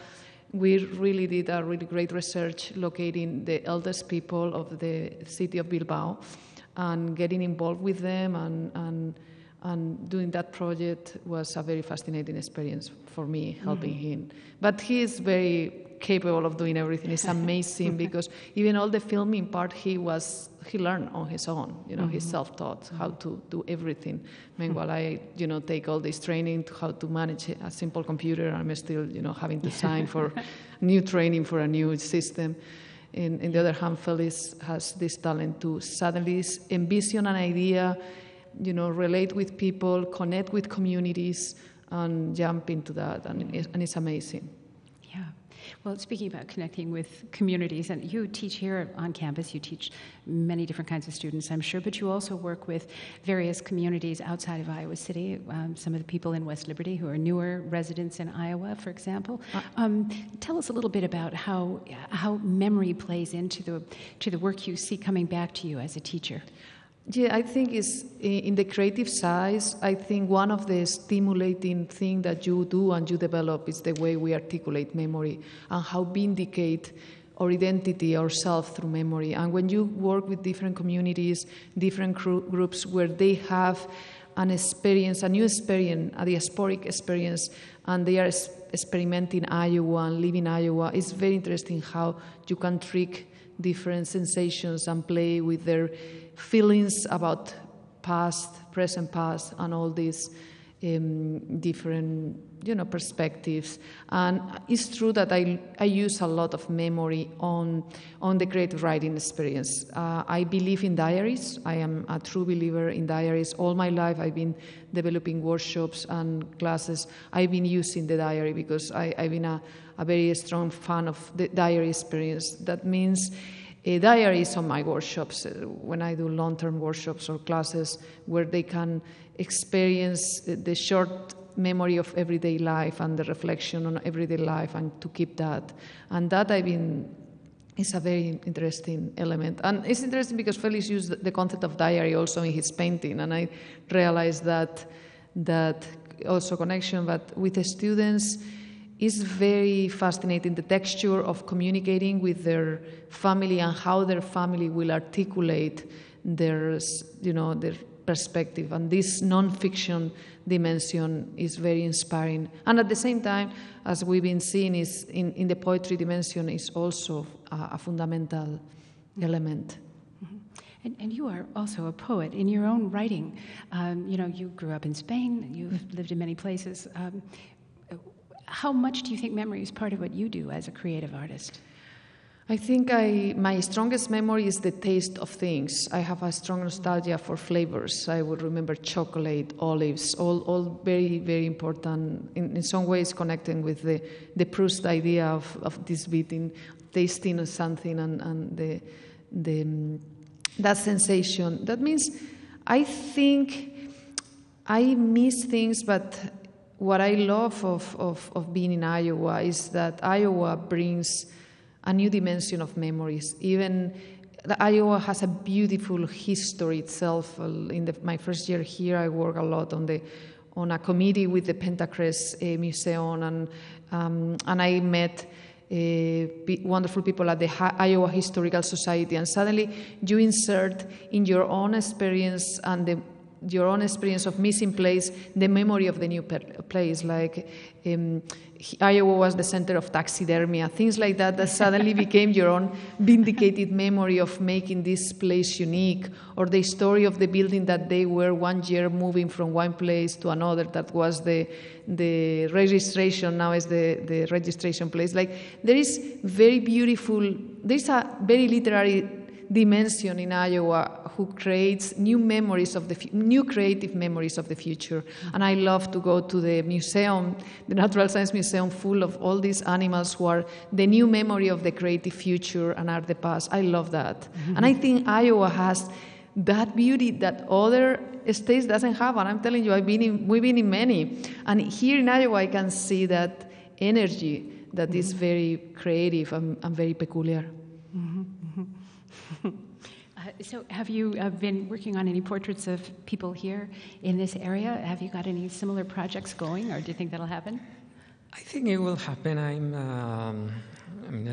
we really did a really great research locating the eldest people of the city of Bilbao and getting involved with them and doing that project was a very fascinating experience for me, helping him. But he is very capable of doing everything. It's amazing because even all the filming part, he learned on his own. He's self-taught how to do everything. Meanwhile, I take all this training to how to manage a simple computer. I'm still having to sign for new training for a new system. In the other hand, Felix has this talent to suddenly envision an idea, relate with people, connect with communities, and jump into that, and it's amazing.
Yeah. Well, speaking about connecting with communities, and you teach here on campus, you teach many different kinds of students, I'm sure, but you also work with various communities outside of Iowa City, some of the people in West Liberty who are newer residents in Iowa, for example. Tell us a little bit about how memory plays into the work you see coming back to you as a teacher.
Yeah, I think it's in the creative side. I think one of the stimulating things that you do and you develop is the way we articulate memory and how vindicate our identity, ourselves through memory. And when you work with different communities, different groups where they have an experience, a new experience, a diasporic experience, and they are experimenting Iowa and living Iowa, it's very interesting how you can trick different sensations and play with their feelings about past, present, past, and all these different, perspectives. And it's true that I use a lot of memory on the creative writing experience. I believe in diaries. I am a true believer in diaries. All my life I've been developing workshops and classes. I've been using the diary because I've been a very strong fan of the diary experience. That means diaries on my workshops, when I do long-term workshops or classes where they can experience the short memory of everyday life and the reflection on everyday life, and to keep that. And that is a very interesting element. And it's interesting because Felix used the concept of diary also in his painting, and I realized that also connection, but with the students, it's very fascinating, the texture of communicating with their family and how their family will articulate their perspective. And this non-fiction dimension is very inspiring. And at the same time, as we've been seeing, is in the poetry dimension is also a fundamental element.
And you are also a poet in your own writing. You grew up in Spain, you've lived in many places. How much do you think memory is part of what you do as a creative artist?
I think my strongest memory is the taste of things. I have a strong nostalgia for flavors. I would remember chocolate, olives, all very, very important, in some ways connecting with the Proust idea of this beating, tasting of something and that sensation. That means I think I miss things, but what I love of being in Iowa is that Iowa brings a new dimension of memories. Even Iowa has a beautiful history itself. In my first year here, I worked a lot on a committee with the Pentacrest Museum, and I met wonderful people at the Iowa Historical Society. And suddenly, you insert in your own experience and your own experience of missing place, the memory of the new place, like Iowa was the center of taxidermy, things like that suddenly became your own vindicated memory of making this place unique, or the story of the building that they were 1 year moving from one place to another, that was the registration, now is the registration place. Like, there is very beautiful, there's a very literary dimension in Iowa who creates new memories of new creative memories of the future. And I love to go to the museum, the Natural Science Museum, full of all these animals who are the new memory of the creative future and are the past. I love that. Mm-hmm. And I think Iowa has that beauty that other states doesn't have. And I'm telling you, we've been in many. And here in Iowa, I can see that energy that is very creative and very peculiar.
Mm-hmm. So have you been working on any portraits of people here in this area? Have you got any similar projects going, or do you think that'll happen?
I think it will happen. I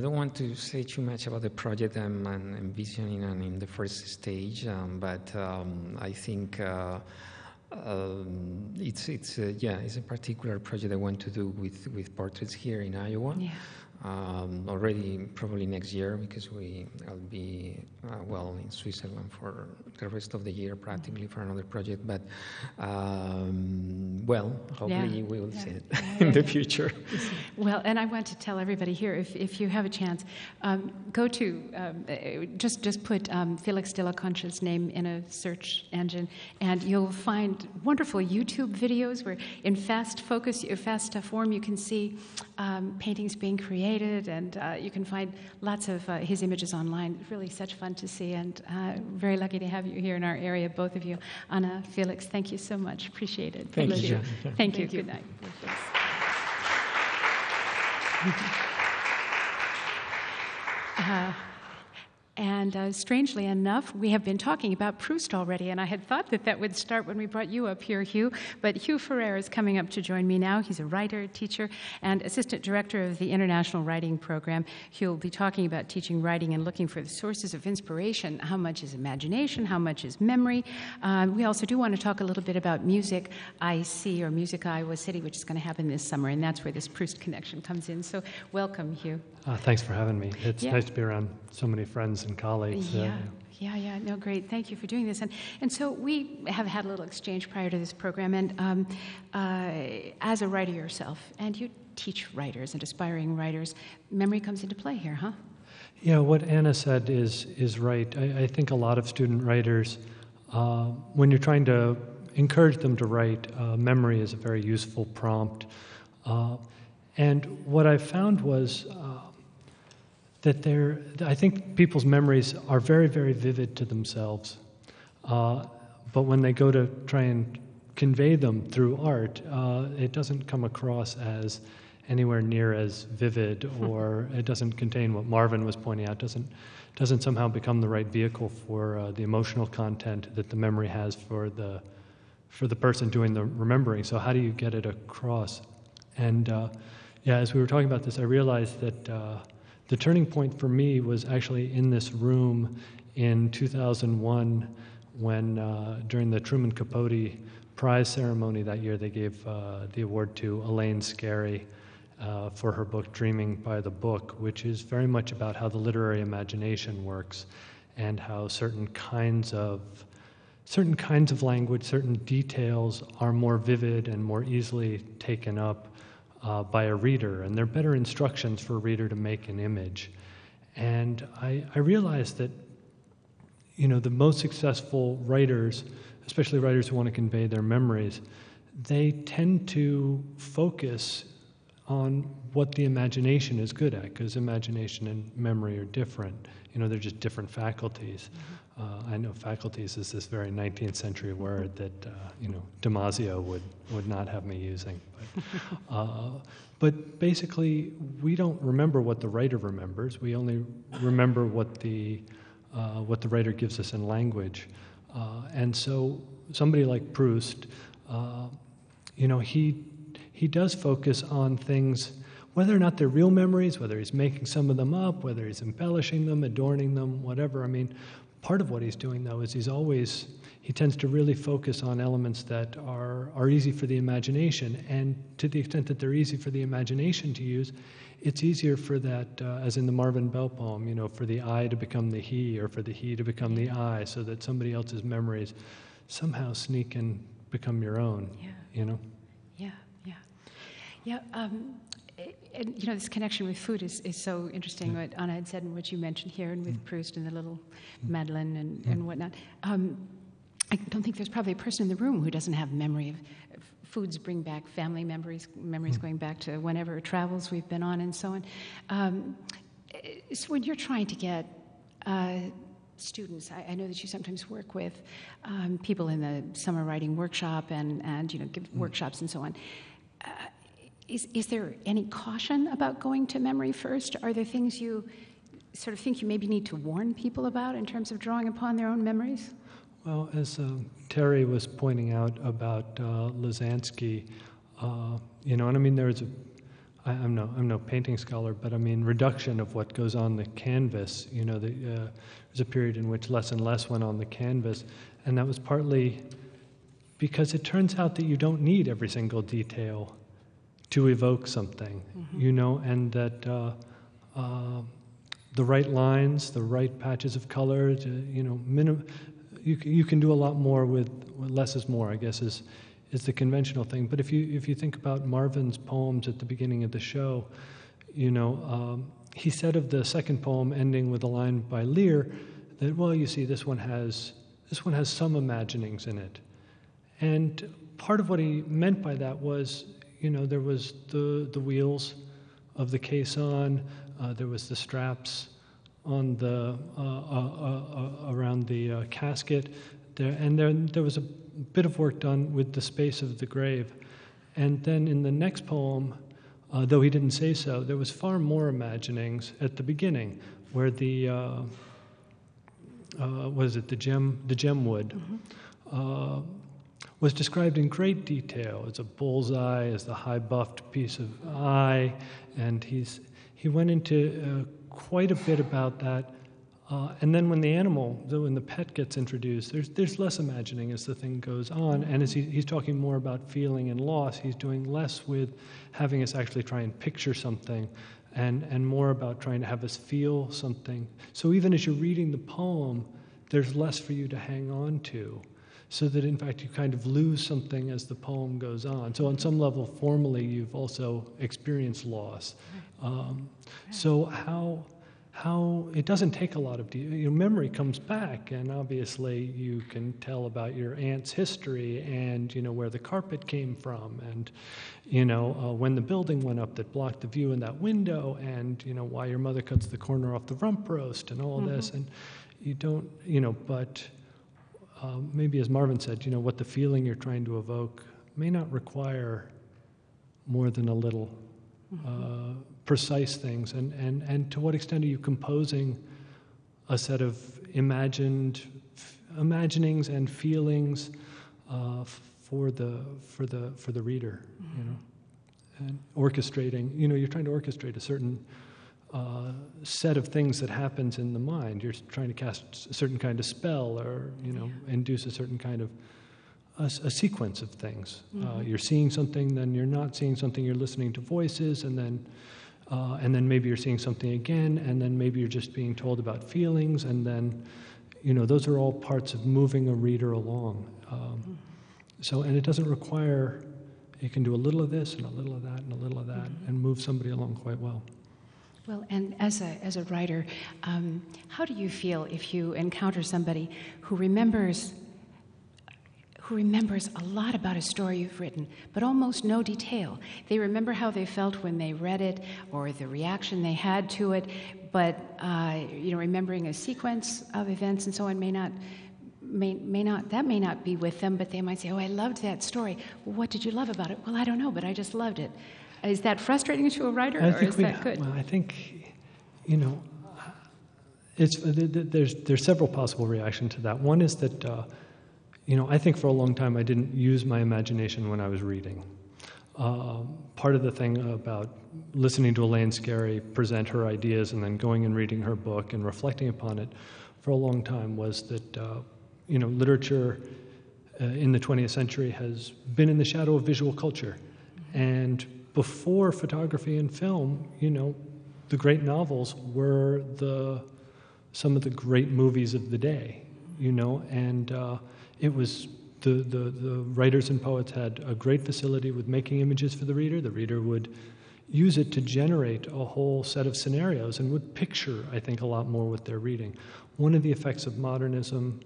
don't want to say too much about the project I'm envisioning and in the first stage, but I think it's a particular project I want to do with portraits here in Iowa.
Yeah.
already probably next year, because I'll be in Switzerland for the rest of the year practically for another project. But hopefully we will see it in the future.
Well, and I want to tell everybody here, if you have a chance, go to just put Felix de la Concha's name in a search engine, and you'll find wonderful YouTube videos where, in fast form, you can see paintings being created, and you can find lots of his images online. It's really such fun to see, and very lucky to have you here in our area, both of you. Ana, Felix, thank you so much. Appreciate it.
Thank you.
Thank you. Good night. And strangely enough, we have been talking about Proust already, and I had thought that would start when we brought you up here, Hugh, but Hugh Ferrer is coming up to join me now. He's a writer, teacher, and assistant director of the International Writing Program. Hugh will be talking about teaching writing and looking for the sources of inspiration. How much is imagination? How much is memory? We also do want to talk a little bit about Music IC, or Music Iowa City, which is going to happen this summer, and that's where this Proust connection comes in. So welcome, Hugh.
Thanks for having me. It's nice to be around so many friends and colleagues.
No, great. Thank you for doing this. And so we have had a little exchange prior to this program, and as a writer yourself, and you teach writers and aspiring writers, memory comes into play here, huh?
Yeah, what Anna said is right. I think a lot of student writers, when you're trying to encourage them to write, memory is a very useful prompt. And what I found was that I think people's memories are very, very vivid to themselves. But when they go to try and convey them through art, it doesn't come across as anywhere near as vivid, or it doesn't contain what Marvin was pointing out, doesn't somehow become the right vehicle for the emotional content that the memory has for the person doing the remembering. So how do you get it across? And as we were talking about this, I realized that the turning point for me was actually in this room in 2001 when, during the Truman Capote Prize ceremony that year, they gave the award to Elaine Scarry for her book Dreaming by the Book, which is very much about how the literary imagination works and how certain kinds of language, certain details are more vivid and more easily taken up by a reader, and they're better instructions for a reader to make an image. And I realized that, the most successful writers, especially writers who want to convey their memories, they tend to focus on what the imagination is good at, because imagination and memory are different. They're just different faculties. I know faculties is this very 19th century word that, Damasio would not have me using. But basically, we don't remember what the writer remembers. We only remember what the writer gives us in language. And so somebody like Proust, he does focus on things, whether or not they're real memories, whether he's making some of them up, whether he's embellishing them, adorning them, whatever. I mean, part of what he's doing, though, is he tends to really focus on elements that are easy for the imagination. And to the extent that they're easy for the imagination to use, it's easier for that, as in the Marvin Bell poem, for the I to become the he, or for the he to become the I, so that somebody else's memories somehow sneak and become your own,
Yeah. And, this connection with food is so interesting, what Ana had said and what you mentioned here, and with Proust and the little Madeleine and whatnot. I don't think there's probably a person in the room who doesn't have memory of foods bring back family memories going back to whenever travels we've been on and so on. So when you're trying to get students, I know that you sometimes work with people in the summer writing workshop and give workshops and so on. Is there any caution about going to memory first? Are there things you sort of think you maybe need to warn people about in terms of drawing upon their own memories?
Well, as Terry was pointing out about Lasansky, and I mean, I'm no painting scholar, but I mean, reduction of what goes on the canvas. There's a period in which less and less went on the canvas, and that was partly because it turns out that you don't need every single detail to evoke something, and that the right lines, the right patches of color. You can do a lot more with less is more, I guess, is the conventional thing. But if you think about Marvin's poems at the beginning of the show, he said of the second poem ending with a line by Lear that, well, you see, this one has some imaginings in it. And part of what he meant by that was, there was the wheels of the caisson, there was the straps on the around the casket, there was a bit of work done with the space of the grave. And then in the next poem, though he didn't say so, there was far more imaginings at the beginning, where the the gem wood was described in great detail as a bullseye, as the high buffed piece of eye, and he went into quite a bit about that. And then when the pet gets introduced, there's less imagining as the thing goes on. And as he's talking more about feeling and loss, he's doing less with having us actually try and picture something, and more about trying to have us feel something. So even as you're reading the poem, there's less for you to hang on to, so that in fact you kind of lose something as the poem goes on. So on some level, formally, you've also experienced loss. So how it doesn't take a lot of memory comes back, and obviously you can tell about your aunt's history and where the carpet came from, and when the building went up that blocked the view in that window, and why your mother cuts the corner off the rump roast and all this, and you don't but maybe as Marvin said, what the feeling you're trying to evoke may not require more than a little precise things, and to what extent are you composing a set of imaginings and feelings for the reader, and orchestrating. You're trying to orchestrate a certain set of things that happens in the mind. You're trying to cast a certain kind of spell, or induce a certain kind of a sequence of things. You're seeing something, then you're not seeing something. You're listening to voices, and then maybe you're seeing something again, and then maybe you're just being told about feelings, and then those are all parts of moving a reader along. And it doesn't require. You can do a little of this and a little of that and a little of that, and move somebody along quite well.
Well, and as a writer, how do you feel if you encounter somebody who remembers a lot about a story you've written, but almost no detail? They remember how they felt when they read it, or the reaction they had to it, but remembering a sequence of events and so on may not be with them. But they might say, "Oh, I loved that story." Well, what did you love about it? Well, I don't know, but I just loved it. Is that frustrating to a writer, or is that good?
Well, I think, there's several possible reactions to that. One is that, I think for a long time I didn't use my imagination when I was reading. Part of the thing about listening to Elaine Scarry present her ideas and then going and reading her book and reflecting upon it for a long time was that, literature in the 20th century has been in the shadow of visual culture. And before photography and film, the great novels were some of the great movies of the day, and it was the writers and poets had a great facility with making images for the reader. The reader would use it to generate a whole set of scenarios and would picture, I think, a lot more what they're reading. One of the effects of modernism,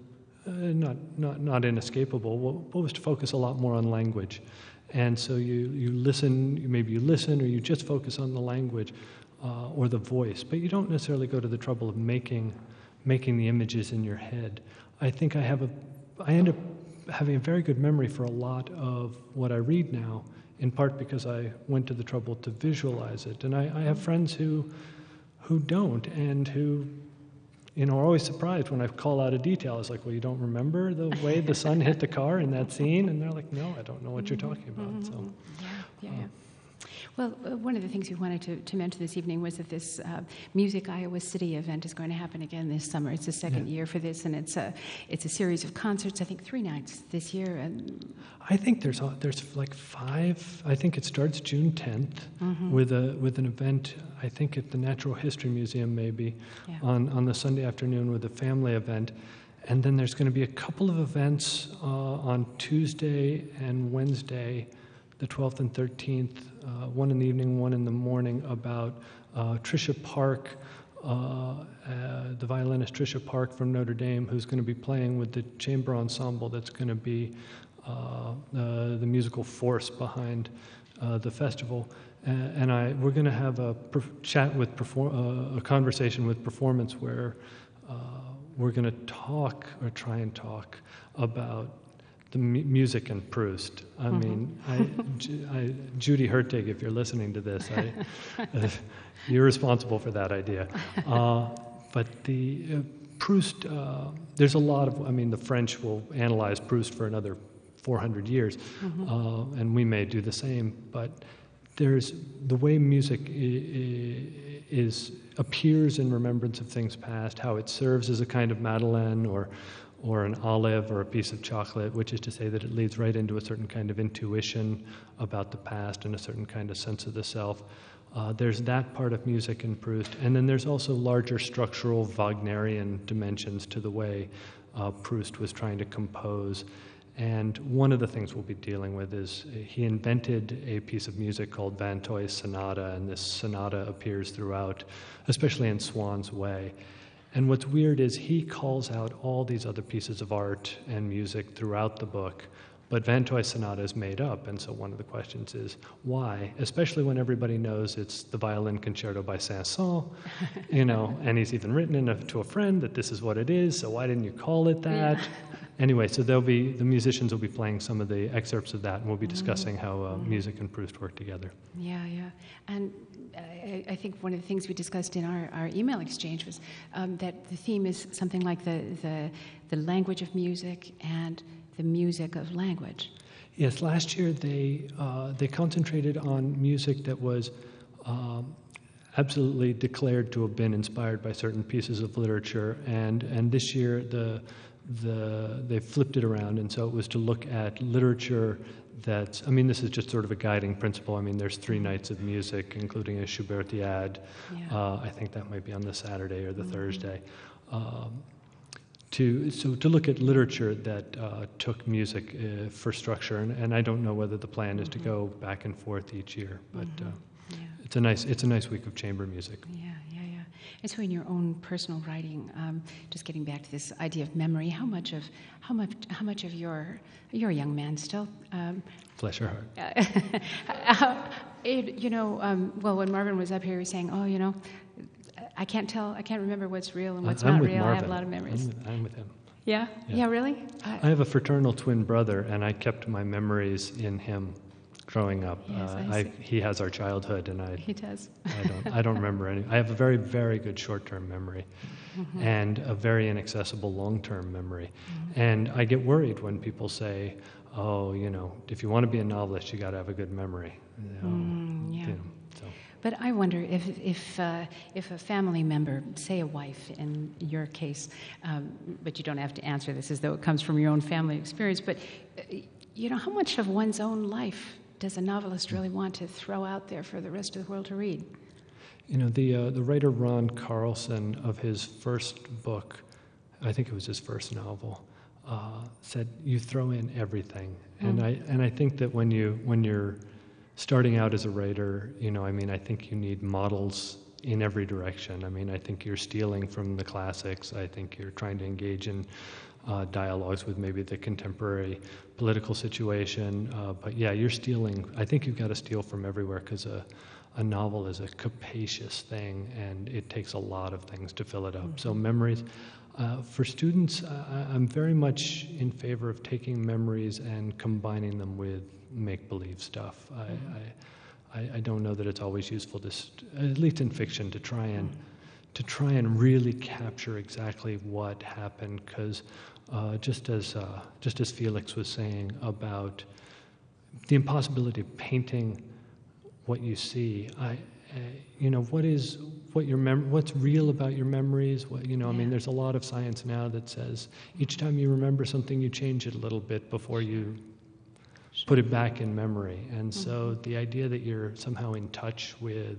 not inescapable, was to focus a lot more on language. And so you listen, maybe you listen, or you just focus on the language or the voice, but you don't necessarily go to the trouble of making the images in your head. I think I end up having a very good memory for a lot of what I read now, in part because I went to the trouble to visualize it. And I have friends who don't, and who are always surprised when I call out a detail. It's like, well, you don't remember the way the sun hit the car in that scene? And they're like, no, I don't know what you're talking about. So,
Well, one of the things we wanted to mention this evening was that this Music Iowa City event is going to happen again this summer. It's the second year for this, and it's a series of concerts. I think 3 nights this year. And
I think there's like 5. I think it starts June 10th with an event. I think at the Natural History Museum maybe on the Sunday afternoon with a family event. And then there's going to be a couple of events on Tuesday and Wednesday, the 12th and 13th, one in the evening, one in the morning, about Tricia Park, the violinist Tricia Park from Notre Dame, who's going to be playing with the chamber ensemble that's going to be the musical force behind the festival. And we're going to have a conversation with performance where we're going to try and talk about the music in Proust. I mean, Judy Hertig, if you're listening to this, you're responsible for that idea. But the Proust, there's a lot of, the French will analyze Proust for another 400 years, and we may do the same, but there's the way music appears in remembrance of things past, how it serves as a kind of Madeleine or an olive or a piece of chocolate, which is to say that it leads right into a certain kind of intuition about the past and a certain kind of sense of the self. There's that part of music in Proust, and then there's also larger structural Wagnerian dimensions to the way Proust was trying to compose. And one of the things we'll be dealing with is he invented a piece of music called Vinteuil's Sonata, and this sonata appears throughout, especially in Swann's Way. And what's weird is he calls out all these other pieces of art and music throughout the book, but Vinteuil's Sonata is made up, and so one of the questions is, why? Especially when everybody knows it's the Violin Concerto by Saint-Saëns, and he's even written to a friend that this is what it is, so why didn't you call it that? Yeah. Anyway, so the musicians will be playing some of the excerpts of that, and we'll be discussing how music and Proust work together.
Yeah. And I think one of the things we discussed in our email exchange was that the theme is something like the language of music and the music of language.
Yes, last year they concentrated on music that was absolutely declared to have been inspired by certain pieces of literature, and this year they flipped it around, and so it was to look at literature that's, this is just sort of a guiding principle. There's 3 nights of music, including a Schubertiade. Yeah. I think that might be on the Saturday or the Thursday. To look at literature that took music for structure, and I don't know whether the plan is to go back and forth each year, but it's a nice week of chamber music.
Yeah. And so, in your own personal writing, just getting back to this idea of memory, how much of you're a young man still.
Bless your heart.
Well, when Marvin was up here, he was saying, I can't remember what's real and what's
I'm
not
with
real.
Marvin.
I have a lot of memories.
I'm with him.
Yeah? Yeah, really?
I have a fraternal twin brother, and I kept my memories in him growing up.
Yes,
he has our childhood, and
he does.
I don't remember any. I have a very, very good short-term memory, and a very inaccessible long-term memory. And I get worried when people say, if you want to be a novelist, you got to have a good memory.
But I wonder if a family member, say a wife in your case, but you don't have to answer this as though it comes from your own family experience, but how much of one's own life does a novelist really want to throw out there for the rest of the world to read?
The writer Ron Carlson, of his first book, I think it was his first novel, said you throw in everything. And I think that when you're starting out as a writer, I think you need models in every direction. I think you're stealing from the classics. I think you're trying to engage in dialogues with maybe the contemporary political situation. But yeah, you're stealing. I think you've got to steal from everywhere, because a novel is a capacious thing, and it takes a lot of things to fill it up. So memories. For students, I'm very much in favor of taking memories and combining them with make-believe stuff. I don't know that it's always useful, at least in fiction, to try and really capture exactly what happened, because just as Felix was saying about the impossibility of painting what you see. What's real about your memories? I mean, there's a lot of science now that says each time you remember something, you change it a little bit before you put it back in memory. And so the idea that you're somehow in touch with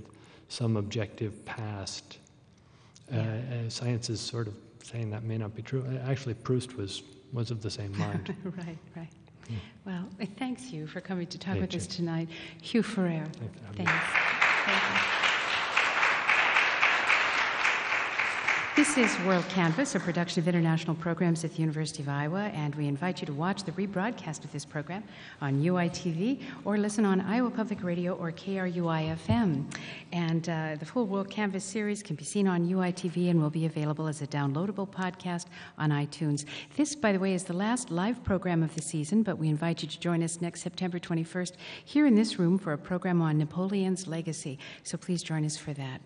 some objective past, science is sort of saying that may not be true. Actually, Proust was of the same mind.
Right. Well, thanks, Hugh, for coming to talk with us tonight. Hugh Ferrer, thanks. Thank you. This is WorldCanvass, a production of international programs at the University of Iowa, and we invite you to watch the rebroadcast of this program on UITV or listen on Iowa Public Radio or KRUI-FM. And the full WorldCanvass series can be seen on UITV and will be available as a downloadable podcast on iTunes. This, by the way, is the last live program of the season, but we invite you to join us next September 21st here in this room for a program on Napoleon's legacy. So please join us for that.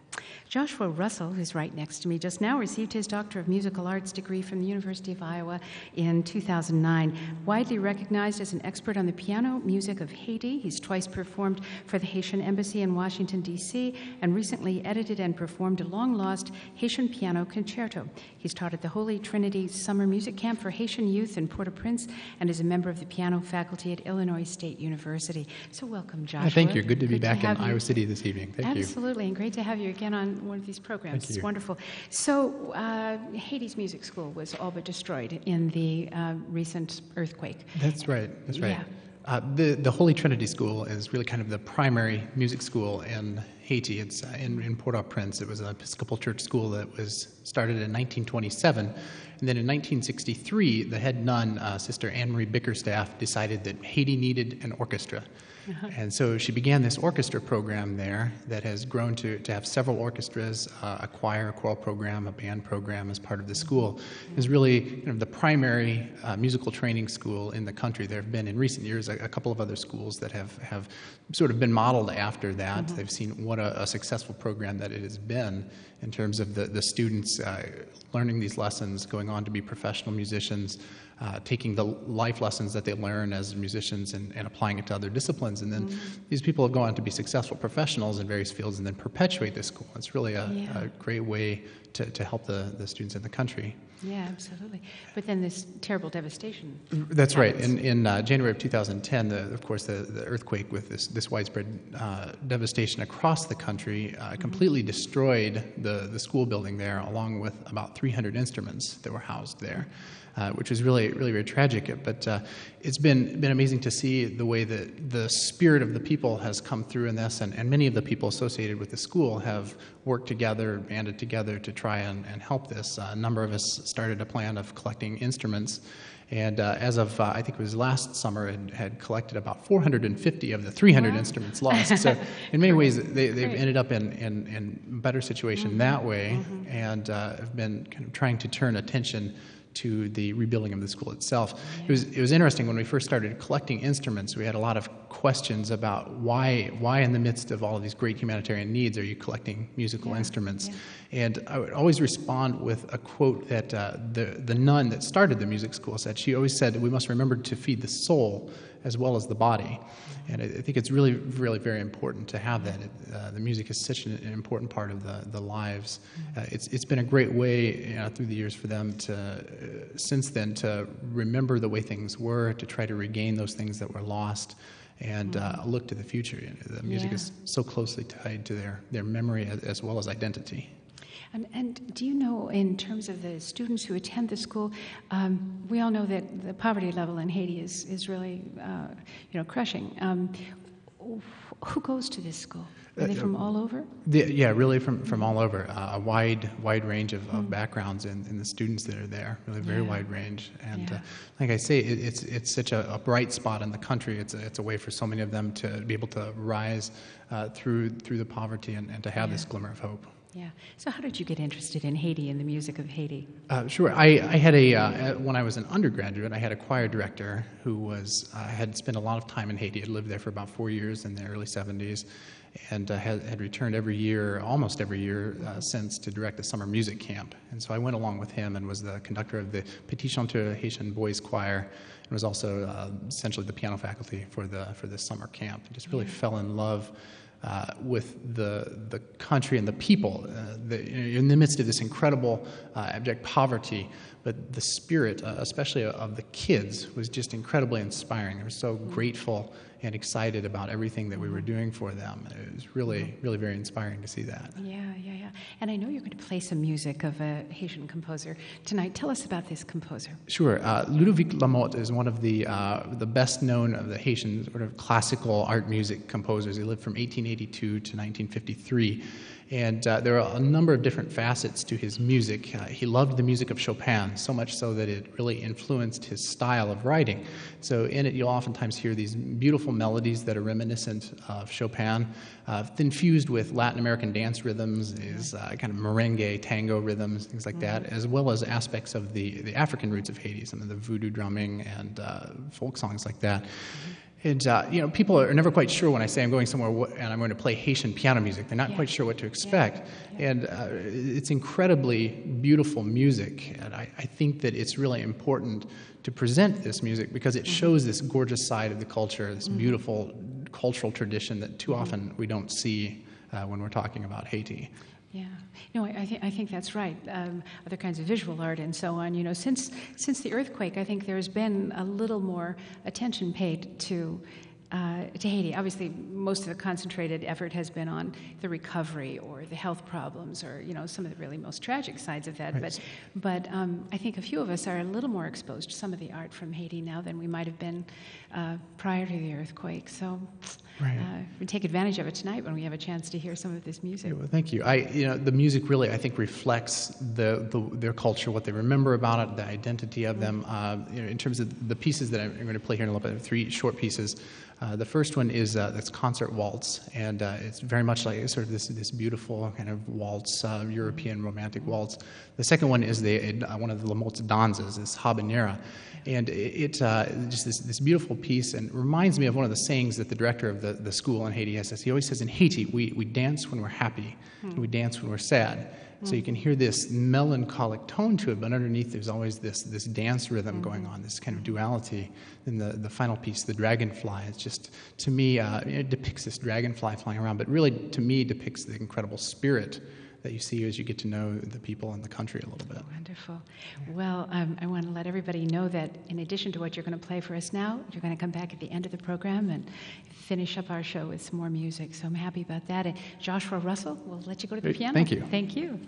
Joshua Russell, who's right next to me just now, received his Doctor of Musical Arts degree from the University of Iowa in 2009. Widely recognized as an expert on the piano music of Haiti, he's twice performed for the Haitian Embassy in Washington, D.C., and recently edited and performed a long-lost Haitian piano concerto. He's taught at the Holy Trinity Summer Music Camp for Haitian youth in Port-au-Prince and is a member of the piano faculty at Illinois State University. So welcome, Joshua.
Thank you. Good to be back in Iowa City this evening. Thank you.
Absolutely, and great to have you again on one of these programs.
Thank you.
It's wonderful. So Haiti's music school was all but destroyed in the recent earthquake.
That's right.
Yeah.
The Holy Trinity School is really kind of the primary music school in Haiti. It's in Port-au-Prince. It was an Episcopal church school that was started in 1927. And then in 1963, the head nun, Sister Anne Marie Bickerstaff, decided that Haiti needed an orchestra. And so she began this orchestra program there that has grown to have several orchestras, a choir, a choral program, a band program as part of the school. It's really kind of the primary musical training school in the country. There have been in recent years a couple of other schools that have sort of been modeled after that. They've seen what a successful program that it has been in terms of the students learning these lessons, going on to be professional musicians, taking the life lessons that they learn as musicians and applying it to other disciplines. And then these people have gone on to be successful professionals in various fields and then perpetuate this school. It's really a great way to help the students in the country.
Yeah, absolutely. But then this terrible devastation.
That's right. In January of 2010, of course, the earthquake with this widespread devastation across the country completely destroyed the school building there, along with about 300 instruments that were housed there. Which was really, really very tragic. But it's been amazing to see the way that the spirit of the people has come through in this, and many of the people associated with the school have worked together, banded together to try and help this. A number of us started a plan of collecting instruments, and as of, I think it was last summer, had collected about 450 of the 300 instruments lost. So in many ways, they've ended up in a better situation that way, and have been kind of trying to turn attention to the rebuilding of the school itself. It was interesting when we first started collecting instruments. We had a lot of questions about why in the midst of all of these great humanitarian needs are you collecting musical instruments? And I would always respond with a quote that the nun that started the music school said. She always said, "We must remember to feed the soul as well as the body." And I think it's really, really very important to have that. The music is such an important part of the lives. It's been a great way through the years for them since then to remember the way things were, to try to regain those things that were lost, and look to the future. The music is so closely tied to their memory as well as identity.
And do you know, in terms of the students who attend the school, we all know that the poverty level in Haiti is really, crushing. Who goes to this school? Are they from all over?
Really from all over. A wide range of backgrounds in the students that are there. Really very wide range. And like I say, it's such a bright spot in the country. It's a way for so many of them to be able to rise through the poverty and to have this glimmer of hope.
Yeah. So how did you get interested in Haiti and the music of Haiti?
Sure. I had when I was an undergraduate, I had a choir director who had spent a lot of time in Haiti. Had lived there for about 4 years in the early 70s, and had returned almost every year since, to direct the summer music camp. And so I went along with him and was the conductor of the Petit Chanteur Haitian Boys Choir, and was also essentially the piano faculty for this summer camp. And just really fell in love with the country and the people, in the midst of this incredible abject poverty. But the spirit, especially of the kids, was just incredibly inspiring. They were so grateful and excited about everything that we were doing for them. It was really, really very inspiring to see that.
Yeah. And I know you're going to play some music of a Haitian composer tonight. Tell us about this composer.
Sure. Ludovic Lamotte is one of the best known of the Haitian sort of classical art music composers. He lived from 1882 to 1953. And there are a number of different facets to his music. He loved the music of Chopin, so much so that it really influenced his style of writing. So in it, you'll oftentimes hear these beautiful melodies that are reminiscent of Chopin, infused with Latin American dance rhythms, these kind of merengue, tango rhythms, things like that, as well as aspects of the African roots of Haiti, some of the voodoo drumming and folk songs like that. And, people are never quite sure when I say I'm going somewhere and I'm going to play Haitian piano music. They're not quite sure what to expect. And it's incredibly beautiful music. And I think that it's really important to present this music because it shows this gorgeous side of the culture, this beautiful cultural tradition that too often we don't see when we're talking about Haiti.
Yeah, no, I think that's right. Other kinds of visual art and so on. Since the earthquake, I think there's been a little more attention paid to Haiti. Obviously, most of the concentrated effort has been on the recovery or the health problems, or some of the really most tragic sides of that. Right. But I think a few of us are a little more exposed to some of the art from Haiti now than we might have been prior to the earthquake. So. Right. We take advantage of it tonight when we have a chance to hear some of this music.
Well, thank you. The music really, I think, reflects their culture, what they remember about it, the identity of them. In terms of the pieces that I'm going to play here in a little bit, 3 short pieces. The first one is this concert waltz, and it's very much like sort of this beautiful kind of waltz, European romantic waltz. The second one is one of the Lamotte's danzas, this habanera. And it's just this beautiful piece, and reminds me of one of the sayings that the director of the school in Haiti has. He always says, in Haiti, we dance when we're happy, and we dance when we're sad. So you can hear this melancholic tone to it, but underneath there's always this dance rhythm going on, this kind of duality. And the final piece, the dragonfly, it's just, to me, it depicts this dragonfly flying around, but really, to me, depicts the incredible spirit that you see as you get to know the people in the country a little bit.
Wonderful. Well, I want to let everybody know that in addition to what you're going to play for us now, you're going to come back at the end of the program and finish up our show with some more music. So I'm happy about that. And Joshua Russell, we'll let you go to the piano.
Thank you.
Thank you.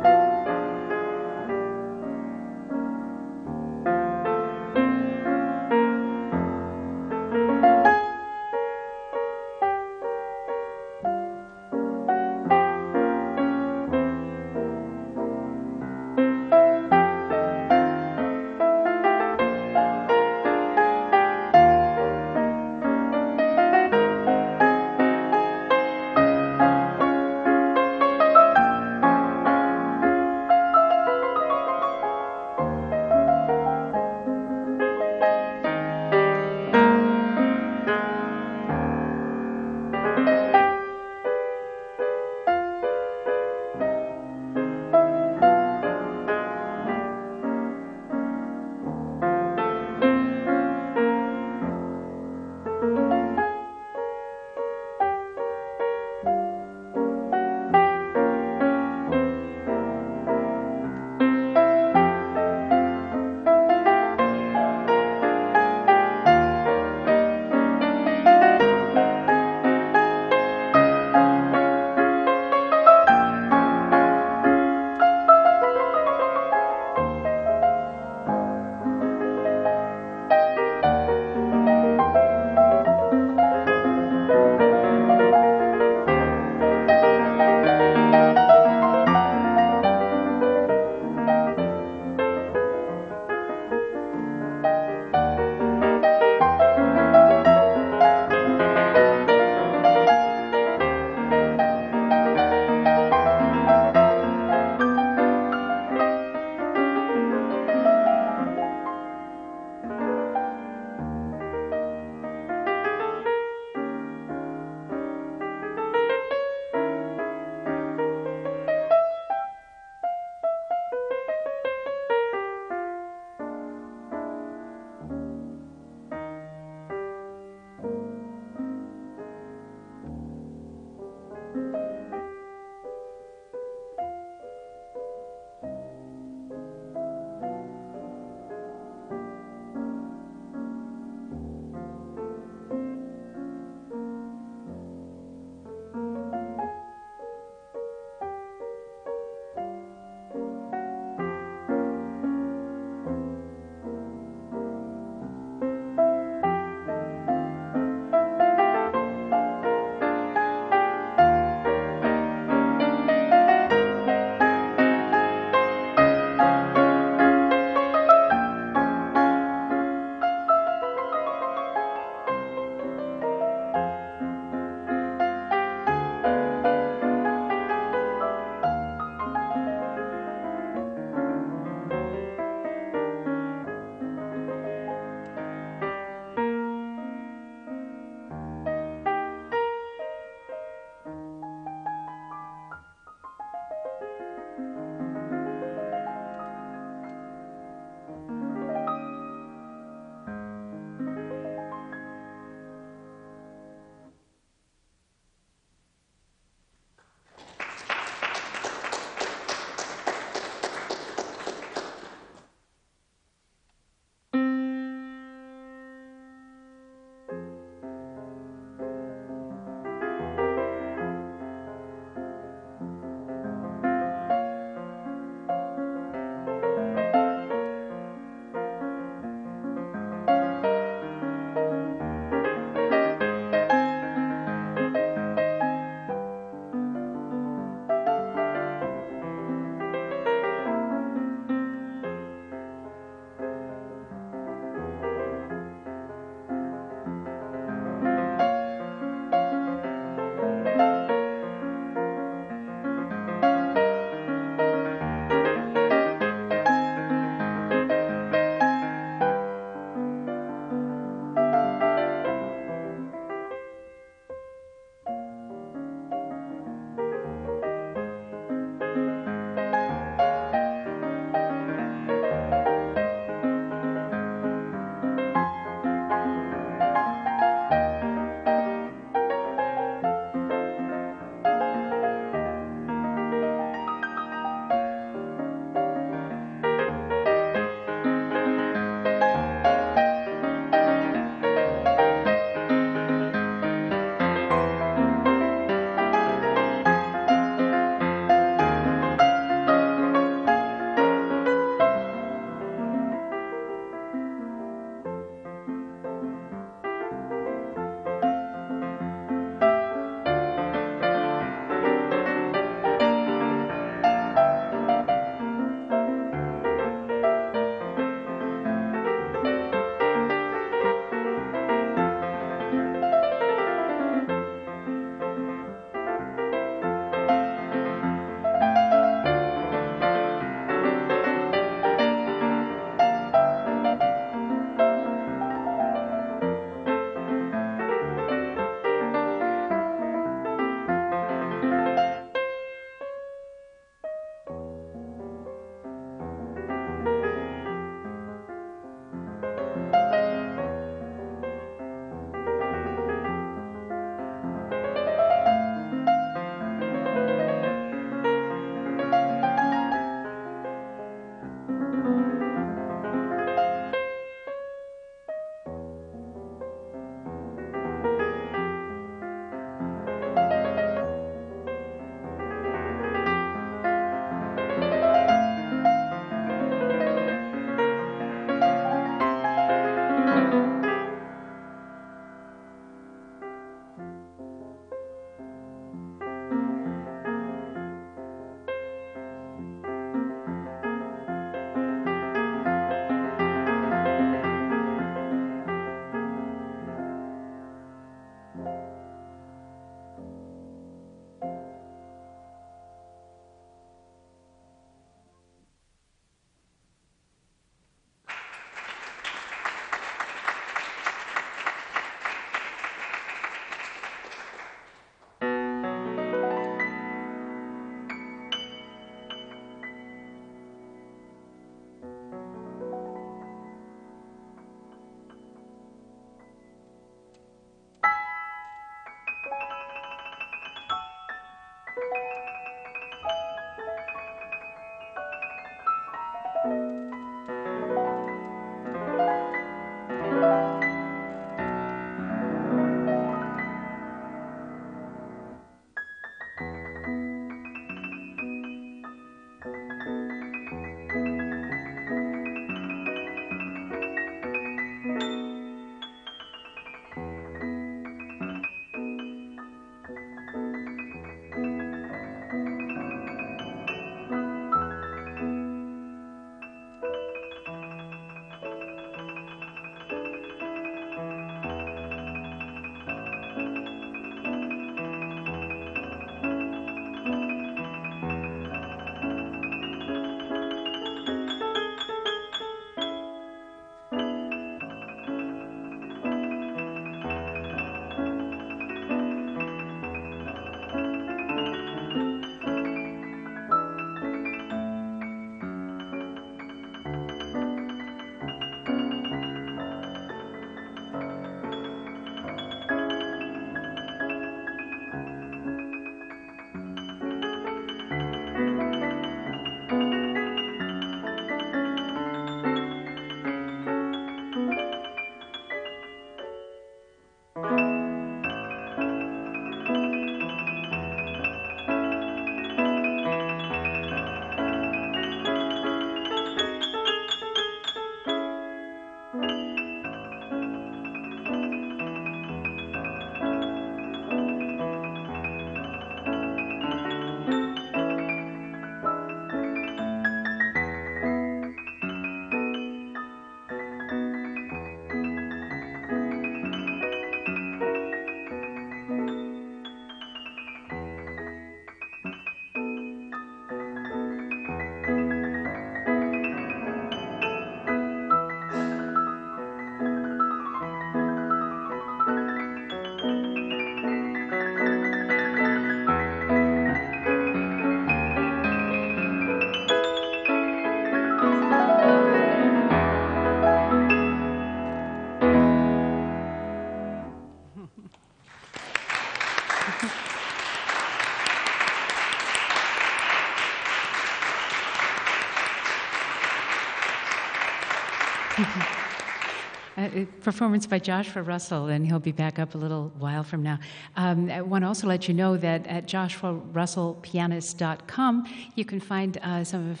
Performance by Joshua Russell, and he'll be back up a little while from now. I want to also let you know that at joshuarussellpianist.com you can find some of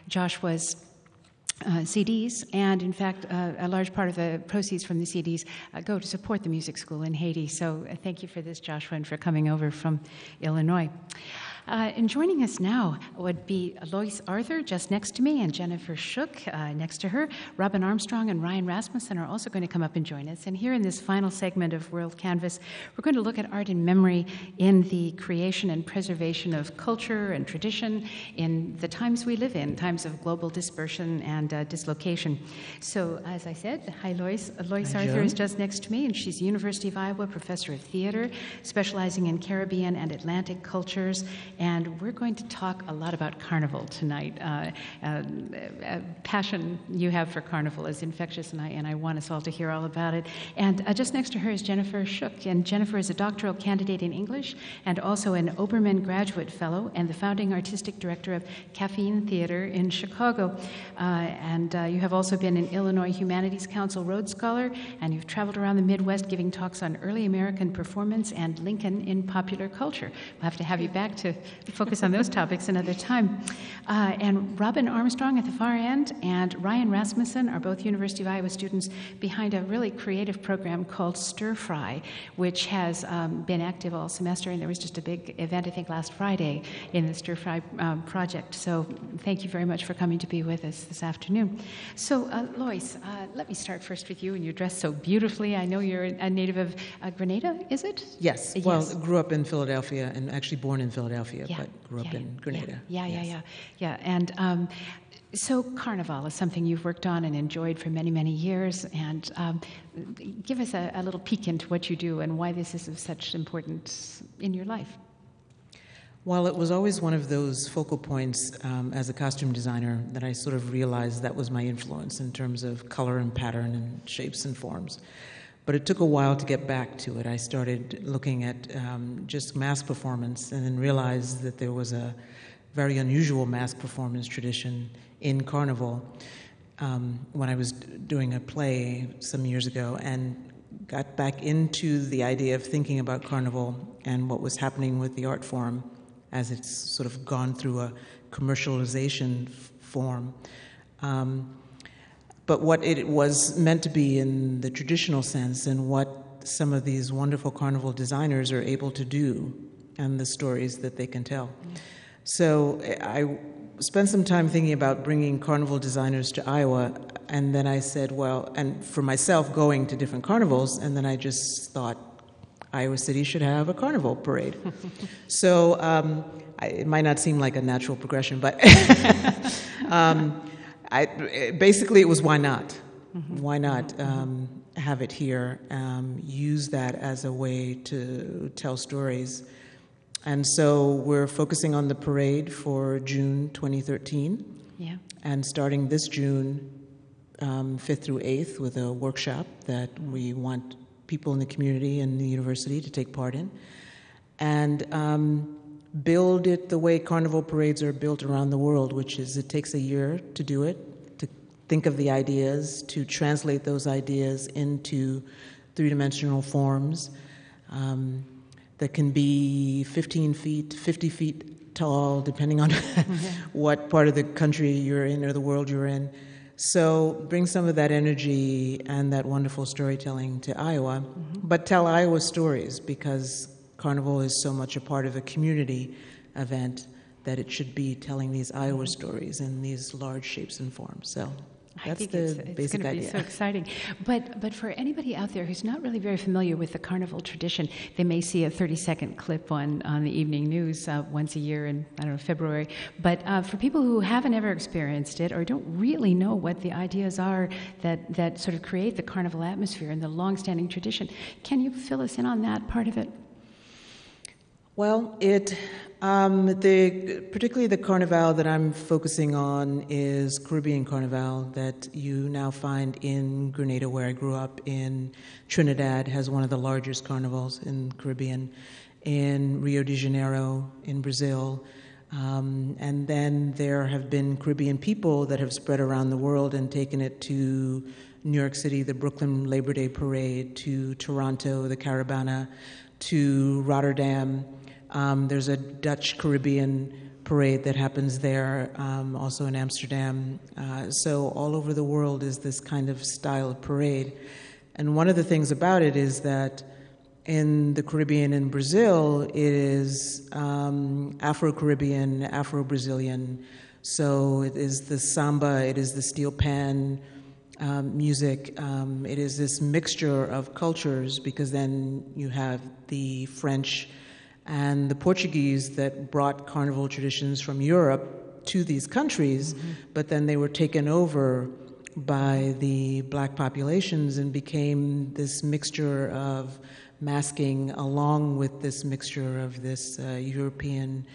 Joshua's CDs, and in fact, a large part of the proceeds from the CDs go to support the music school in Haiti. So thank you for this, Joshua, and for coming over from Illinois. And joining us now would be Loyce Arthur, just next to me, and Jennifer Shook next to her. Robin Armstrong and Ryan Rasmussen are also going to come up and join us. And here in this final segment of WorldCanvass, we're going to look at art and memory in the creation and preservation of culture and tradition in the times we live in, times of global dispersion and dislocation. So, as I said, hi, Loyce. Loyce Arthur is just next to me, and she's University of Iowa professor of theater, specializing in Caribbean and Atlantic cultures. And we're going to talk a lot about carnival tonight. Passion you have for carnival is infectious, and I want us all to hear all about it. And just next to her is Jennifer Shook. And Jennifer is a doctoral candidate in English and also an Obermann Graduate Fellow and the founding artistic director of Caffeine Theater in Chicago. And you have also been an Illinois Humanities Council Rhodes Scholar, and you've traveled around the Midwest giving talks on early American performance and Lincoln in popular culture. We'll have to have you back to focus on those topics another time. And Robin Armstrong at the far end and Ryan Rasmussen are both University of Iowa students behind a really creative program called Stir Fry, which has been active all semester, and there was just a big event, I think, last Friday in the Stir Fry project. So thank you very much for coming to be with us this afternoon. So, Loyce, let me start first with you, and you dress so beautifully. I know you're a native of Grenada, is it?
Yes. Well, grew up in Philadelphia and actually born in Philadelphia, but grew up in Grenada.
Yeah. And so Carnival is something you've worked on and enjoyed for many, many years. And give us a little peek into what you do and why this is of such importance in your life.
Well, it was always one of those focal points as a costume designer that I sort of realized that was my influence in terms of color and pattern and shapes and forms. But it took a while to get back to it. I started looking at just mask performance and then realized that there was a very unusual mask performance tradition in Carnival when I was doing a play some years ago, and got back into the idea of thinking about Carnival and what was happening with the art form as it's sort of gone through a commercialization form. But what it was meant to be in the traditional sense, and what some of these wonderful carnival designers are able to do, and the stories that they can tell. So I spent some time thinking about bringing carnival designers to Iowa, and then I said, well, and for myself going to different carnivals, and then I just thought Iowa City should have a carnival parade. So it might not seem like a natural progression, but basically it was why not? Why not have it here, use that as a way to tell stories. And so we're focusing on the parade for June 2013. Yeah. And starting this June 5th through 8th with a workshop that we want people in the community and the university to take part in. And build it the way carnival parades are built around the world, which is it takes a year to do it, to think of the ideas, to translate those ideas into three-dimensional forms that can be 15 feet, 50 feet tall, depending on what part of the country you're in or the world you're in. So bring some of that energy and that wonderful storytelling to Iowa, but tell Iowa stories, because Carnival is so much a part of a community event that it should be telling these Iowa stories in these large shapes and forms. So that's the basic idea. It's going to be so exciting.
But for anybody out there who's not really very familiar with the Carnival tradition, they may see a 30-second clip on the evening news once a year in, I don't know, February. But for people who haven't ever experienced it or don't really know what the ideas are that sort of create the Carnival atmosphere and the long-standing tradition, can you fill us in on that part of it?
Well, particularly the Carnival that I'm focusing on is Caribbean Carnival that you now find in Grenada, where I grew up. In Trinidad has one of the largest carnivals in Caribbean. In Rio de Janeiro, in Brazil, And then there have been Caribbean people that have spread around the world and taken it to New York City, the Brooklyn Labor Day Parade, to Toronto, the Caravana, to Rotterdam. There's a Dutch Caribbean parade that happens there, also in Amsterdam. So all over the world is this kind of style of parade. And one of the things about it is that in the Caribbean and Brazil, it is Afro-Caribbean, Afro-Brazilian. So it is the samba, it is the steel pan music. It is this mixture of cultures, because then you have the French and the Portuguese that brought carnival traditions from Europe to these countries, but then they were taken over by the black populations and became this mixture of masking along with this mixture of this European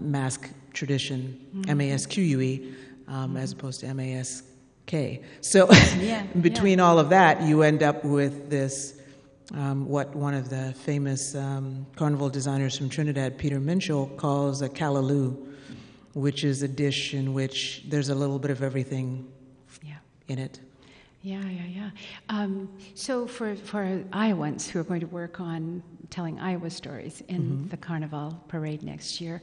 mask tradition, M-A-S-Q-U-E, as opposed to M-A-S-K. So between all of that, you end up with this, what one of the famous carnival designers from Trinidad, Peter Minshall, calls a callaloo, which is a dish in which there's a little bit of everything in it.
So for Iowans who are going to work on telling Iowa stories in the Carnival Parade next year,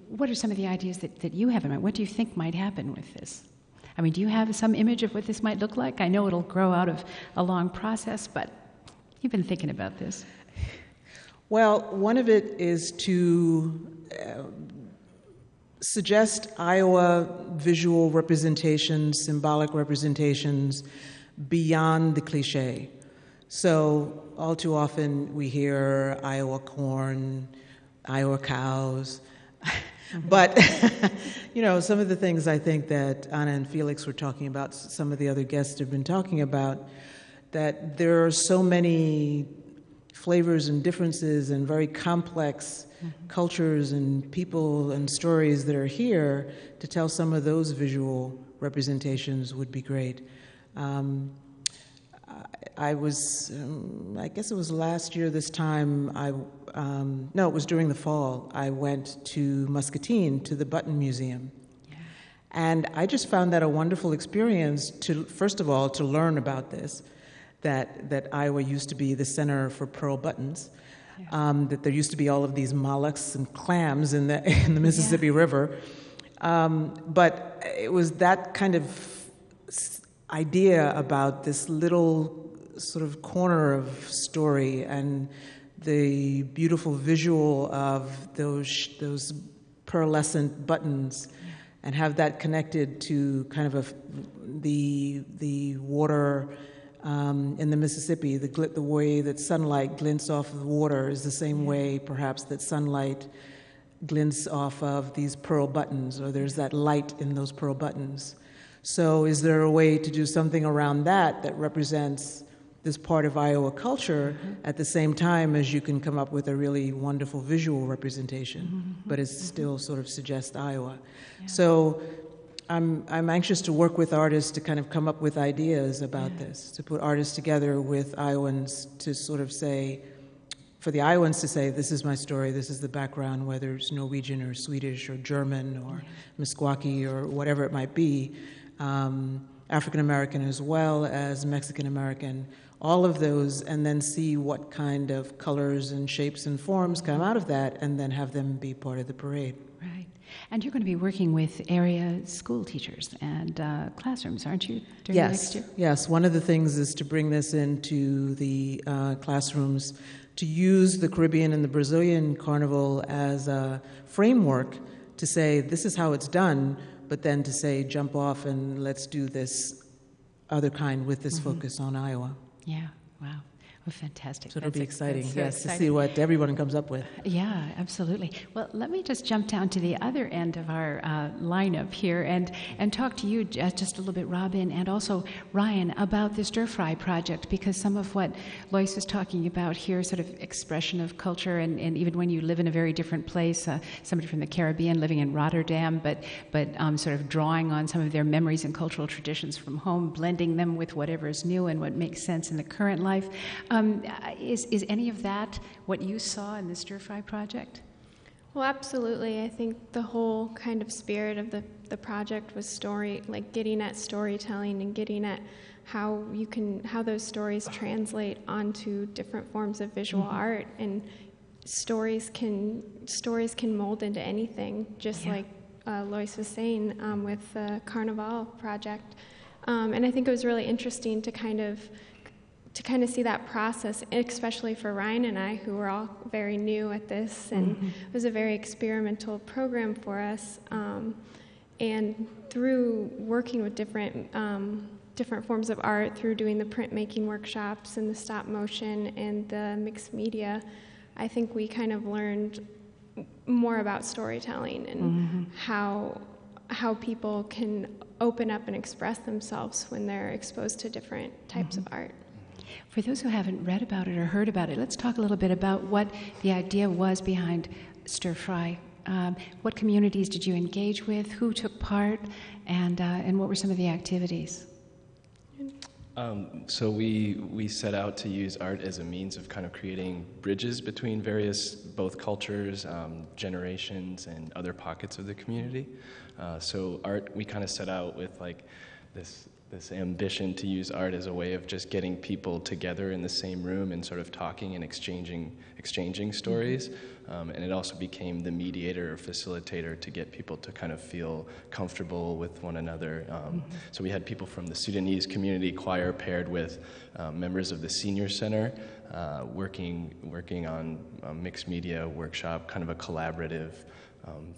what are some of the ideas that you have in mind? What do you think might happen with this? I mean, do you have some image of what this might look like? I know it'll grow out of a long process, but you've been thinking about this.
Well, one of it is to suggest Iowa visual representations, symbolic representations beyond the cliche. So all too often we hear Iowa corn, Iowa cows, but some of the things I think that Ana and Felix were talking about, some of the other guests have been talking about, that there are so many flavors and differences and very complex cultures and people and stories that are here, to tell some of those visual representations would be great. I was, I guess it was last year this time, no, it was during the fall, I went to Muscatine to the Button Museum. And I just found that a wonderful experience to, first of all, to learn about this, that Iowa used to be the center for pearl buttons, that there used to be all of these mollusks and clams in the Mississippi River. But it was that kind of idea about this little sort of corner of story and the beautiful visual of those pearlescent buttons, and have that connected to kind of the water in the Mississippi. The way that sunlight glints off of the water is the same way, perhaps, that sunlight glints off of these pearl buttons, or there's that light in those pearl buttons. So is there a way to do something around that represents this part of Iowa culture at the same time as you can come up with a really wonderful visual representation, but it still sort of suggests Iowa. So I'm anxious to work with artists to kind of come up with ideas about this, to put artists together with Iowans to sort of say, for the Iowans to say, this is my story, this is the background, whether it's Norwegian or Swedish or German or Meskwaki or whatever it might be, African American as well as Mexican American, all of those, and then see what kind of colors and shapes and forms come out of that, and then have them be part of the parade.
Right. And you're going to be working with area school teachers and classrooms, aren't you, during next year?
Yes. One of the things is to bring this into the classrooms, to use the Caribbean and the Brazilian carnival as a framework to say, this is how it's done, but then to say, jump off and let's do this other kind with this focus on Iowa.
Yeah, wow. Well, fantastic.
So it'll be exciting,
so
to see what everyone comes up with.
Yeah, absolutely. Well, let me just jump down to the other end of our lineup here and talk to you just a little bit, Robin, and also Ryan, about the Stir Fry project, because some of what Loyce is talking about here, sort of expression of culture, and even when you live in a very different place, somebody from the Caribbean living in Rotterdam, but sort of drawing on some of their memories and cultural traditions from home, blending them with whatever is new and what makes sense in the current life. Is any of that what you saw in the Stir Fry project?
Well, absolutely. I think the whole kind of spirit of the project was getting at storytelling and getting at how those stories translate onto different forms of visual art, and stories can mold into anything, just like Loyce was saying with the Carnival project. And I think it was really interesting to kind of see that process, especially for Ryan and I, who were all very new at this, and it was a very experimental program for us. And through working with different forms of art, through doing the printmaking workshops and the stop motion and the mixed media, I think we kind of learned more about storytelling and how people can open up and express themselves when they're exposed to different types of art.
For those who haven't read about it or heard about it, let's talk a little bit about what the idea was behind Stir Fry. What communities did you engage with? Who took part? And what were some of the activities?
So we set out to use art as a means of kind of creating bridges between various, both cultures, generations, and other pockets of the community. So art, we kind of set out with like this ambition to use art as a way of just getting people together in the same room and sort of talking and exchanging stories. And it also became the mediator or facilitator to get people to kind of feel comfortable with one another. So we had people from the Sudanese community choir paired with members of the senior center working on a mixed media workshop, kind of a collaborative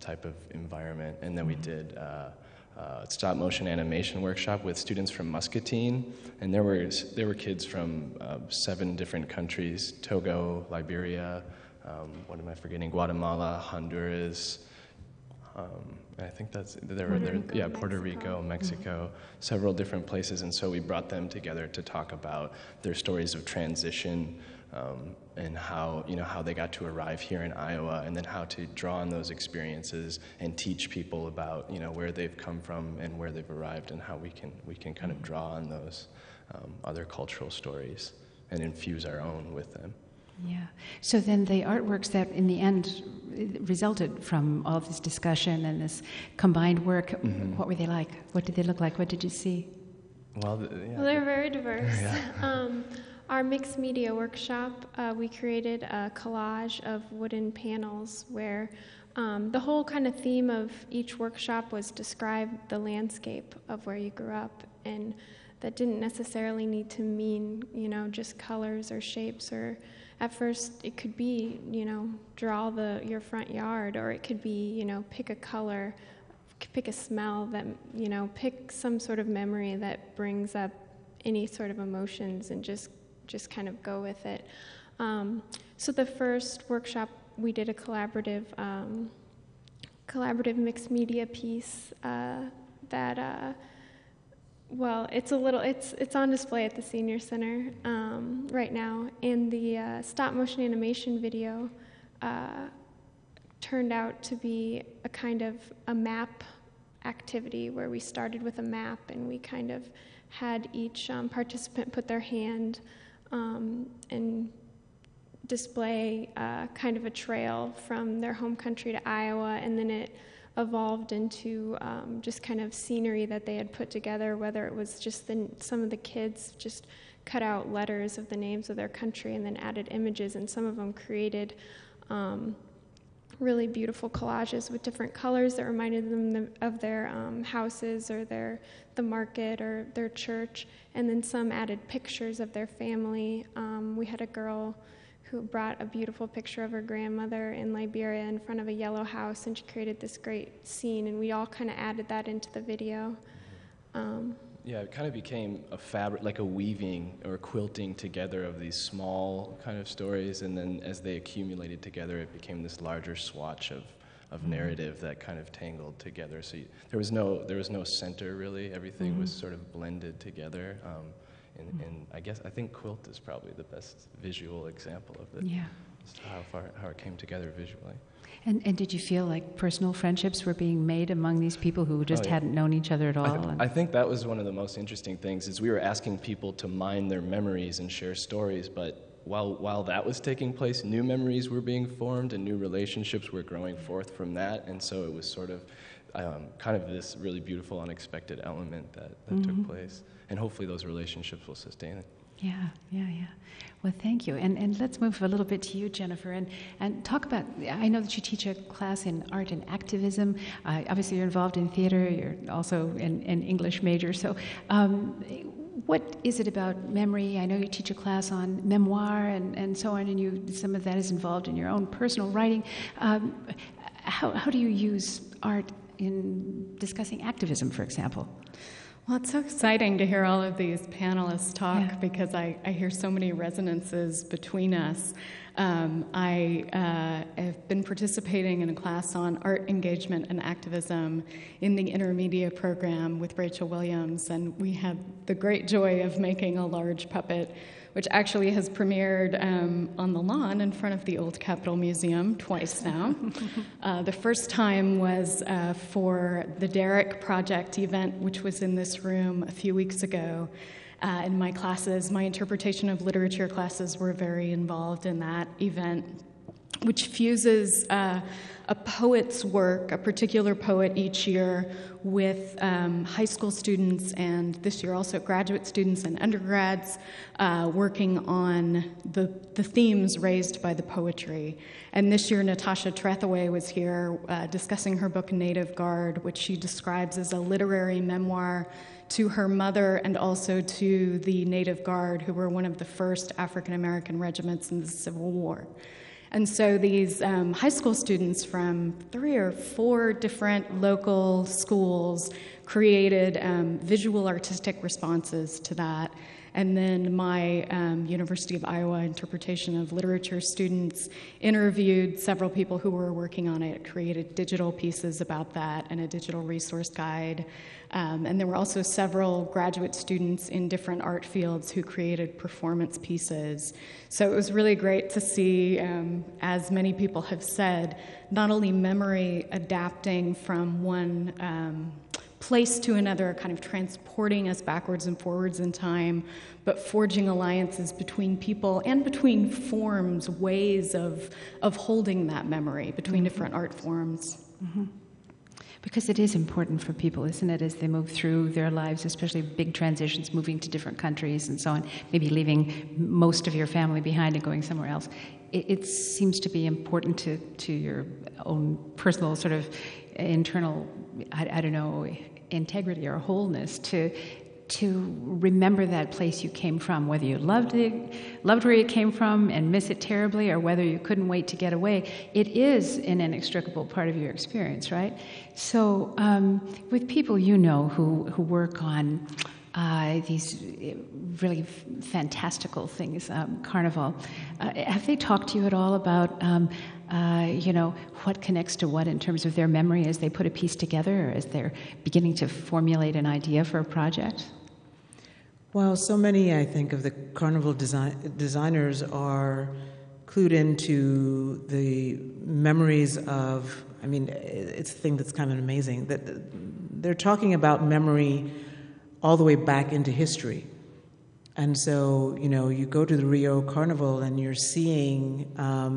type of environment. And then we did stop motion animation workshop with students from Muscatine, and there were kids from 7 different countries: Togo, Liberia, what am I forgetting? Guatemala, Honduras. I think Puerto Rico, Mexico, several different places, and so we brought them together to talk about their stories of transition. And how they got to arrive here in Iowa, and then how to draw on those experiences and teach people about where they've come from and where they've arrived, and how we can kind of draw on those other cultural stories and infuse our own with them.
Yeah. So then the artworks that in the end resulted from all of this discussion and this combined work, what were they like? What did they look like? What did you see?
Well, they're very diverse. Yeah. Our mixed media workshop, we created a collage of wooden panels where the whole kind of theme of each workshop was describe the landscape of where you grew up, and that didn't necessarily need to mean, just colors or shapes, or at first it could be, draw your front yard, or it could be, pick a color, pick a smell that, pick some sort of memory that brings up any sort of emotions, and just kind of go with it. So the first workshop, we did a collaborative mixed media piece that, it's on display at the Senior Center right now. And the stop motion animation video turned out to be a kind of a map activity where we started with a map, and we kind of had each participant put their hand and display kind of a trail from their home country to Iowa, and then it evolved into just kind of scenery that they had put together, whether it was just some of the kids just cut out letters of the names of their country and then added images, and some of them created really beautiful collages with different colors that reminded them of their houses or the market or their church, and then some added pictures of their family. We had a girl who brought a beautiful picture of her grandmother in Liberia in front of a yellow house, and she created this great scene, and we all kind of added that into the video.
Yeah, it kind of became a fabric, like a weaving or quilting together of these small kind of stories, and then as they accumulated together, it became this larger swatch of narrative that kind of tangled together. So there was no center really. Everything was sort of blended together. And I think quilt is probably the best visual example of it. Yeah. Just how it came together visually.
And did you feel like personal friendships were being made among these people who just hadn't known each other at all?
I think that was one of the most interesting things, is we were asking people to mine their memories and share stories, but while that was taking place, new memories were being formed and new relationships were growing forth from that. And so it was sort of kind of this really beautiful, unexpected element that took place. And hopefully those relationships will sustain it.
Yeah. Well, thank you. And let's move a little bit to you, Jennifer, and talk about, I know that you teach a class in art and activism. Obviously, you're involved in theater. You're also an English major. So what is it about memory? I know you teach a class on memoir and so on, and some of that is involved in your own personal writing. How do you use art in discussing activism, for example?
Well, it's so exciting to hear all of these panelists talk because I hear so many resonances between us. I have been participating in a class on art engagement and activism in the intermediate program with Rachel Williams, and we had the great joy of making a large puppet, which actually has premiered on the lawn in front of the Old Capitol Museum twice now. The first time was for the Derrick Project event, which was in this room a few weeks ago. In my classes, my interpretation of literature classes were very involved in that event, which fuses a poet's work, a particular poet each year, with high school students and this year also graduate students and undergrads working on the themes raised by the poetry. And this year, Natasha Trethaway was here discussing her book Native Guard, which she describes as a literary memoir to her mother and also to the Native Guard, who were one of the first African-American regiments in the Civil War. And so these high school students from 3 or 4 different local schools created visual artistic responses to that. And then my University of Iowa interpretation of literature students interviewed several people who were working on it, created digital pieces about that and a digital resource guide. And there were also several graduate students in different art fields who created performance pieces. So it was really great to see, as many people have said, not only memory adapting from one place to another, kind of transporting us backwards and forwards in time, but forging alliances between people and between forms, ways of holding that memory between different art forms.
Mm-hmm. Because it is important for people, isn't it, as they move through their lives, especially big transitions, moving to different countries and so on, maybe leaving most of your family behind and going somewhere else. It seems to be important to your own personal sort of internal, I don't know, integrity or wholeness to remember that place you came from, whether you loved where you came from and miss it terribly, or whether you couldn't wait to get away. It is an inextricable part of your experience, right? So with people you know who work on these really fantastical things, Carnival, have they talked to you at all about what connects to what in terms of their memory as they put a piece together or as they're beginning to formulate an idea for a project?
Well, so many, I think, of the Carnival designers are clued into the memories of, it's a thing that's kind of amazing, that they're talking about memory all the way back into history. And so, you go to the Rio Carnival and you're seeing a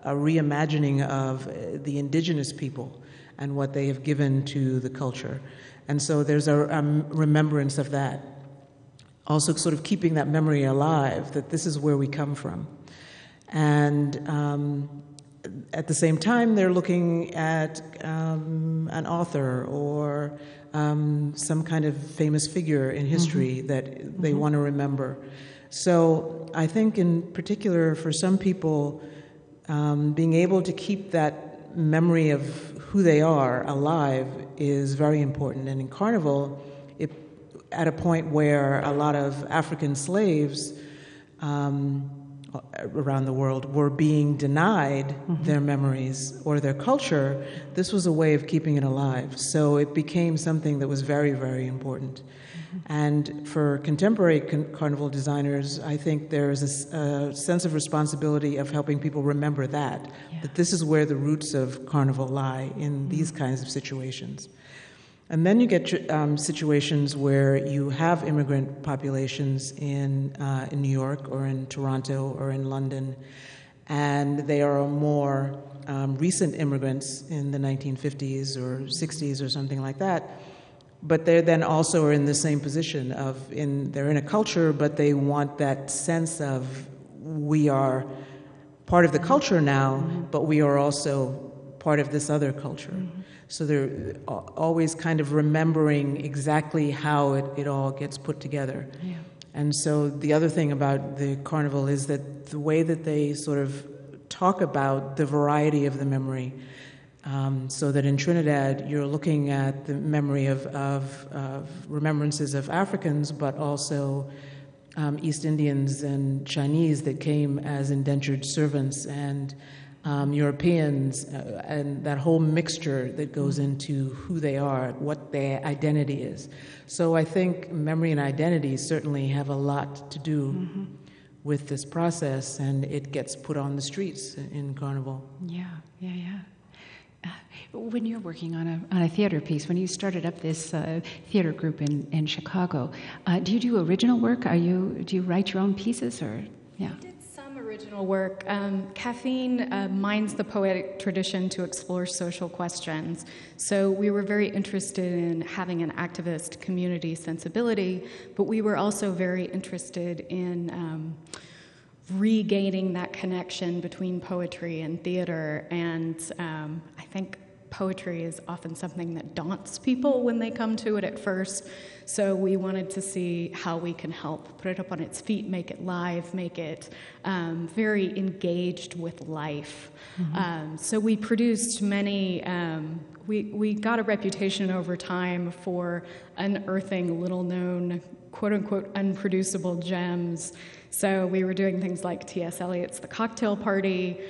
reimagining of the indigenous people and what they have given to the culture. And so there's a remembrance of that. Also sort of keeping that memory alive, that this is where we come from. And at the same time, they're looking at an author or some kind of famous figure in history that they want to remember. So I think in particular for some people, being able to keep that memory of who they are alive is very important. And in Carnival, at a point where a lot of African slaves around the world were being denied their memories or their culture, this was a way of keeping it alive. So it became something that was very, very important. And for contemporary Carnival designers, I think there is a sense of responsibility of helping people remember that this is where the roots of Carnival lie in these kinds of situations. And then you get situations where you have immigrant populations in New York or in Toronto or in London, and they are more recent immigrants in the 1950s or 60s or something like that. But they then also are in the same position they're in a culture, but they want that sense of we are part of the culture now, but we are also part of this other culture. So they're always kind of remembering exactly how it all gets put together. Yeah. And so the other thing about the carnival is that the way that they sort of talk about the variety of the memory, so that in Trinidad you're looking at the memory of remembrances of Africans, but also East Indians and Chinese that came as indentured servants, and Europeans, and that whole mixture that goes into who they are, what their identity is. So I think memory and identity certainly have a lot to do with this process, and it gets put on the streets in Carnival.
Yeah. When you're working on a theater piece, when you started up this theater group in Chicago, do you do original work? Do you write your own pieces, or yeah?
We did some original work. Caffeine mines the poetic tradition to explore social questions. So we were very interested in having an activist community sensibility, but we were also very interested in regaining that connection between poetry and theater. And I think poetry is often something that daunts people when they come to it at first. So we wanted to see how we can help put it up on its feet, make it live, make it very engaged with life. So we produced many, we got a reputation over time for unearthing little-known, quote-unquote, unproducible gems. So we were doing things like T.S. Eliot's The Cocktail Party,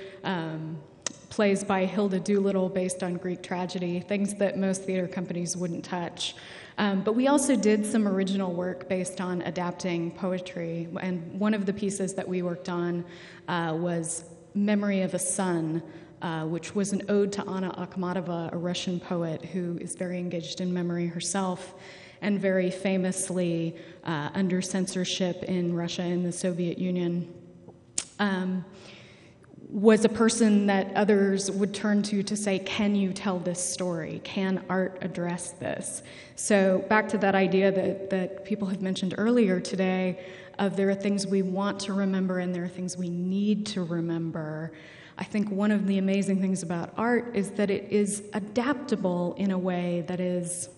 plays by Hilda Doolittle based on Greek tragedy, things that most theater companies wouldn't touch. But we also did some original work based on adapting poetry, and one of the pieces that we worked on was Memory of a Son, which was an ode to Anna Akhmatova, a Russian poet who is very engaged in memory herself, and very famously under censorship in Russia and the Soviet Union, was a person that others would turn to say, can you tell this story? Can art address this? So back to that idea that people have mentioned earlier today, of there are things we want to remember and there are things we need to remember. I think one of the amazing things about art is that it is adaptable in a way that is,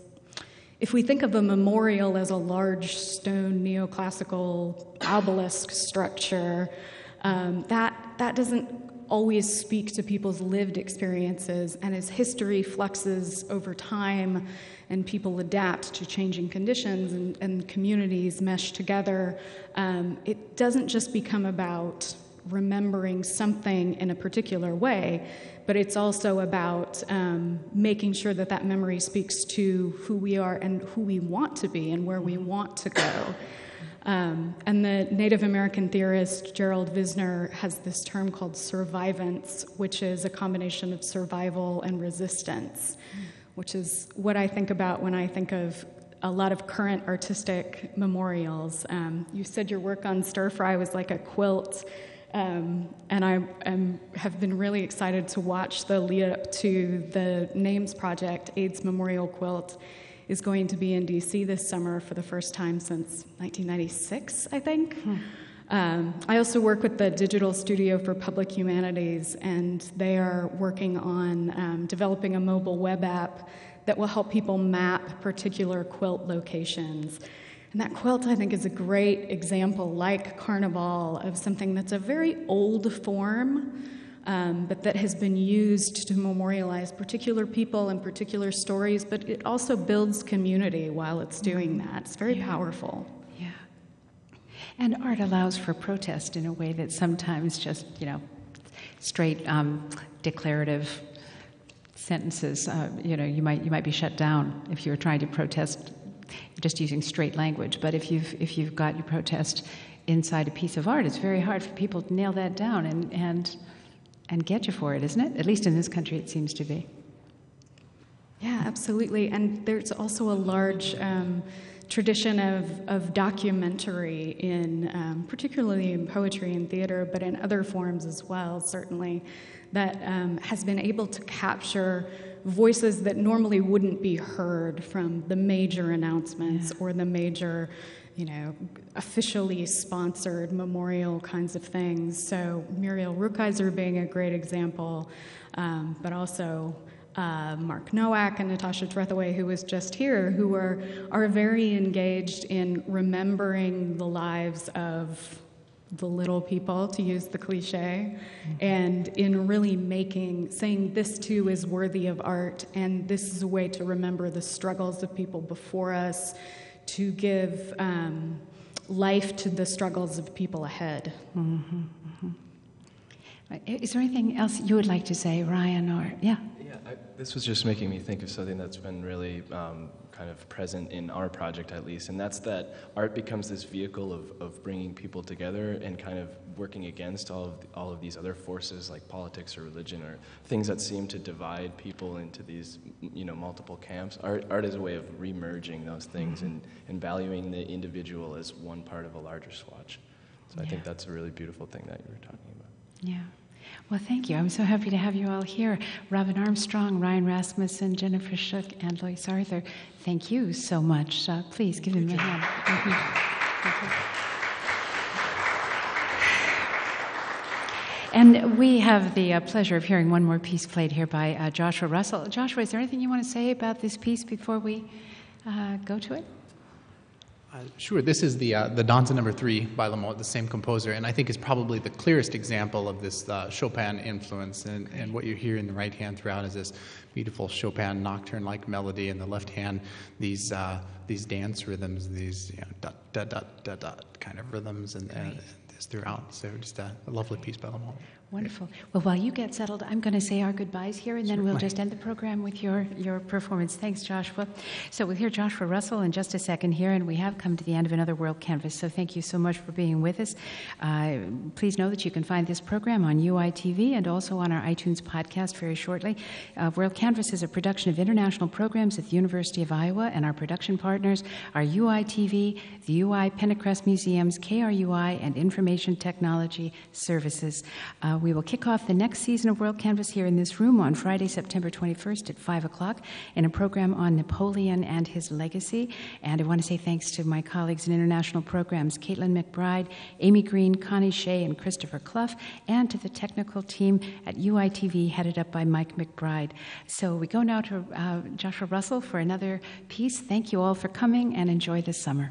if we think of a memorial as a large stone neoclassical obelisk structure, that doesn't always speak to people's lived experiences, and as history fluxes over time and people adapt to changing conditions and communities mesh together, it doesn't just become about remembering something in a particular way, but it's also about making sure that that memory speaks to who we are and who we want to be and where we want to go. And the Native American theorist Gerald Visner has this term called survivance, which is a combination of survival and resistance, which is what I think about when I think of a lot of current artistic memorials. You said your work on Stir Fry was like a quilt, and I have been really excited to watch the lead up to the NAMES project, AIDS Memorial Quilt, is going to be in D.C. this summer for the first time since 1996, I think. I also work with the Digital Studio for Public Humanities, and they are working on developing a mobile web app that will help people map particular quilt locations. And that quilt, I think, is a great example, like Carnival, of something that's a very old form, but that has been used to memorialize particular people and particular stories, but it also builds community while it's doing that. It's very powerful.
Yeah. And art allows for protest in a way that sometimes just, straight declarative sentences, you might be shut down if you're trying to protest just using straight language. But if you've got your protest inside a piece of art, it's very hard for people to nail that down and get you for it, isn't it? At least in this country, it seems to be.
Yeah, absolutely. And there's also a large tradition of documentary in, particularly in poetry and theater, but in other forms as well, certainly, that has been able to capture voices that normally wouldn't be heard from the major announcements or the major, officially sponsored memorial kinds of things. So Muriel Rukeyser being a great example, but also Mark Nowak and Natasha Trethewey, who was just here, who are very engaged in remembering the lives of the little people, to use the cliche, and in really saying this too is worthy of art, and this is a way to remember the struggles of people before us, to give life to the struggles of people ahead.
Mm-hmm, mm-hmm. Is there anything else you would like to say, Ryan, or, yeah?
This was just making me think of something that's been really kind of present in our project, at least, and that's that art becomes this vehicle of bringing people together and kind of working against all of these other forces like politics or religion or things that seem to divide people into these multiple camps. Art is a way of remerging those things and valuing the individual as one part of a larger swatch. So I think that's a really beautiful thing that you were talking about.
Yeah. Well, thank you. I'm so happy to have you all here. Robin Armstrong, Ryan Rasmussen, Jennifer Shook, and Loyce Arthur, thank you so much. Please give them a hand. Thank you. And we have the pleasure of hearing one more piece played here by Joshua Russell. Joshua, is there anything you want to say about this piece before we go to it?
Sure. This is the Danza No. 3 by Lamotte, the same composer, and I think is probably the clearest example of this Chopin influence. And what you hear in the right hand throughout is this beautiful Chopin nocturne-like melody, in the left hand these dance rhythms, these dot dot dot dot dot kind of rhythms, and this throughout. So just a lovely piece by Lamotte.
Wonderful. Well, while you get settled, I'm going to say our goodbyes here, and then we'll just end the program with your performance. Thanks, Joshua. So we'll hear Joshua Russell in just a second here, and we have come to the end of another WorldCanvass, so thank you so much for being with us. Please know that you can find this program on UITV and also on our iTunes podcast very shortly. WorldCanvass is a production of international programs at the University of Iowa, and our production partners are UITV, the UI Pentecost Museums, KRUI, and Information Technology Services. We will kick off the next season of WorldCanvass here in this room on Friday, September 21st at 5 o'clock in a program on Napoleon and his legacy. And I want to say thanks to my colleagues in international programs, Caitlin McBride, Amy Green, Connie Shea, and Christopher Clough, and to the technical team at UITV headed up by Mike McBride. So we go now to Joshua Russell for another piece. Thank you all for coming, and enjoy this summer.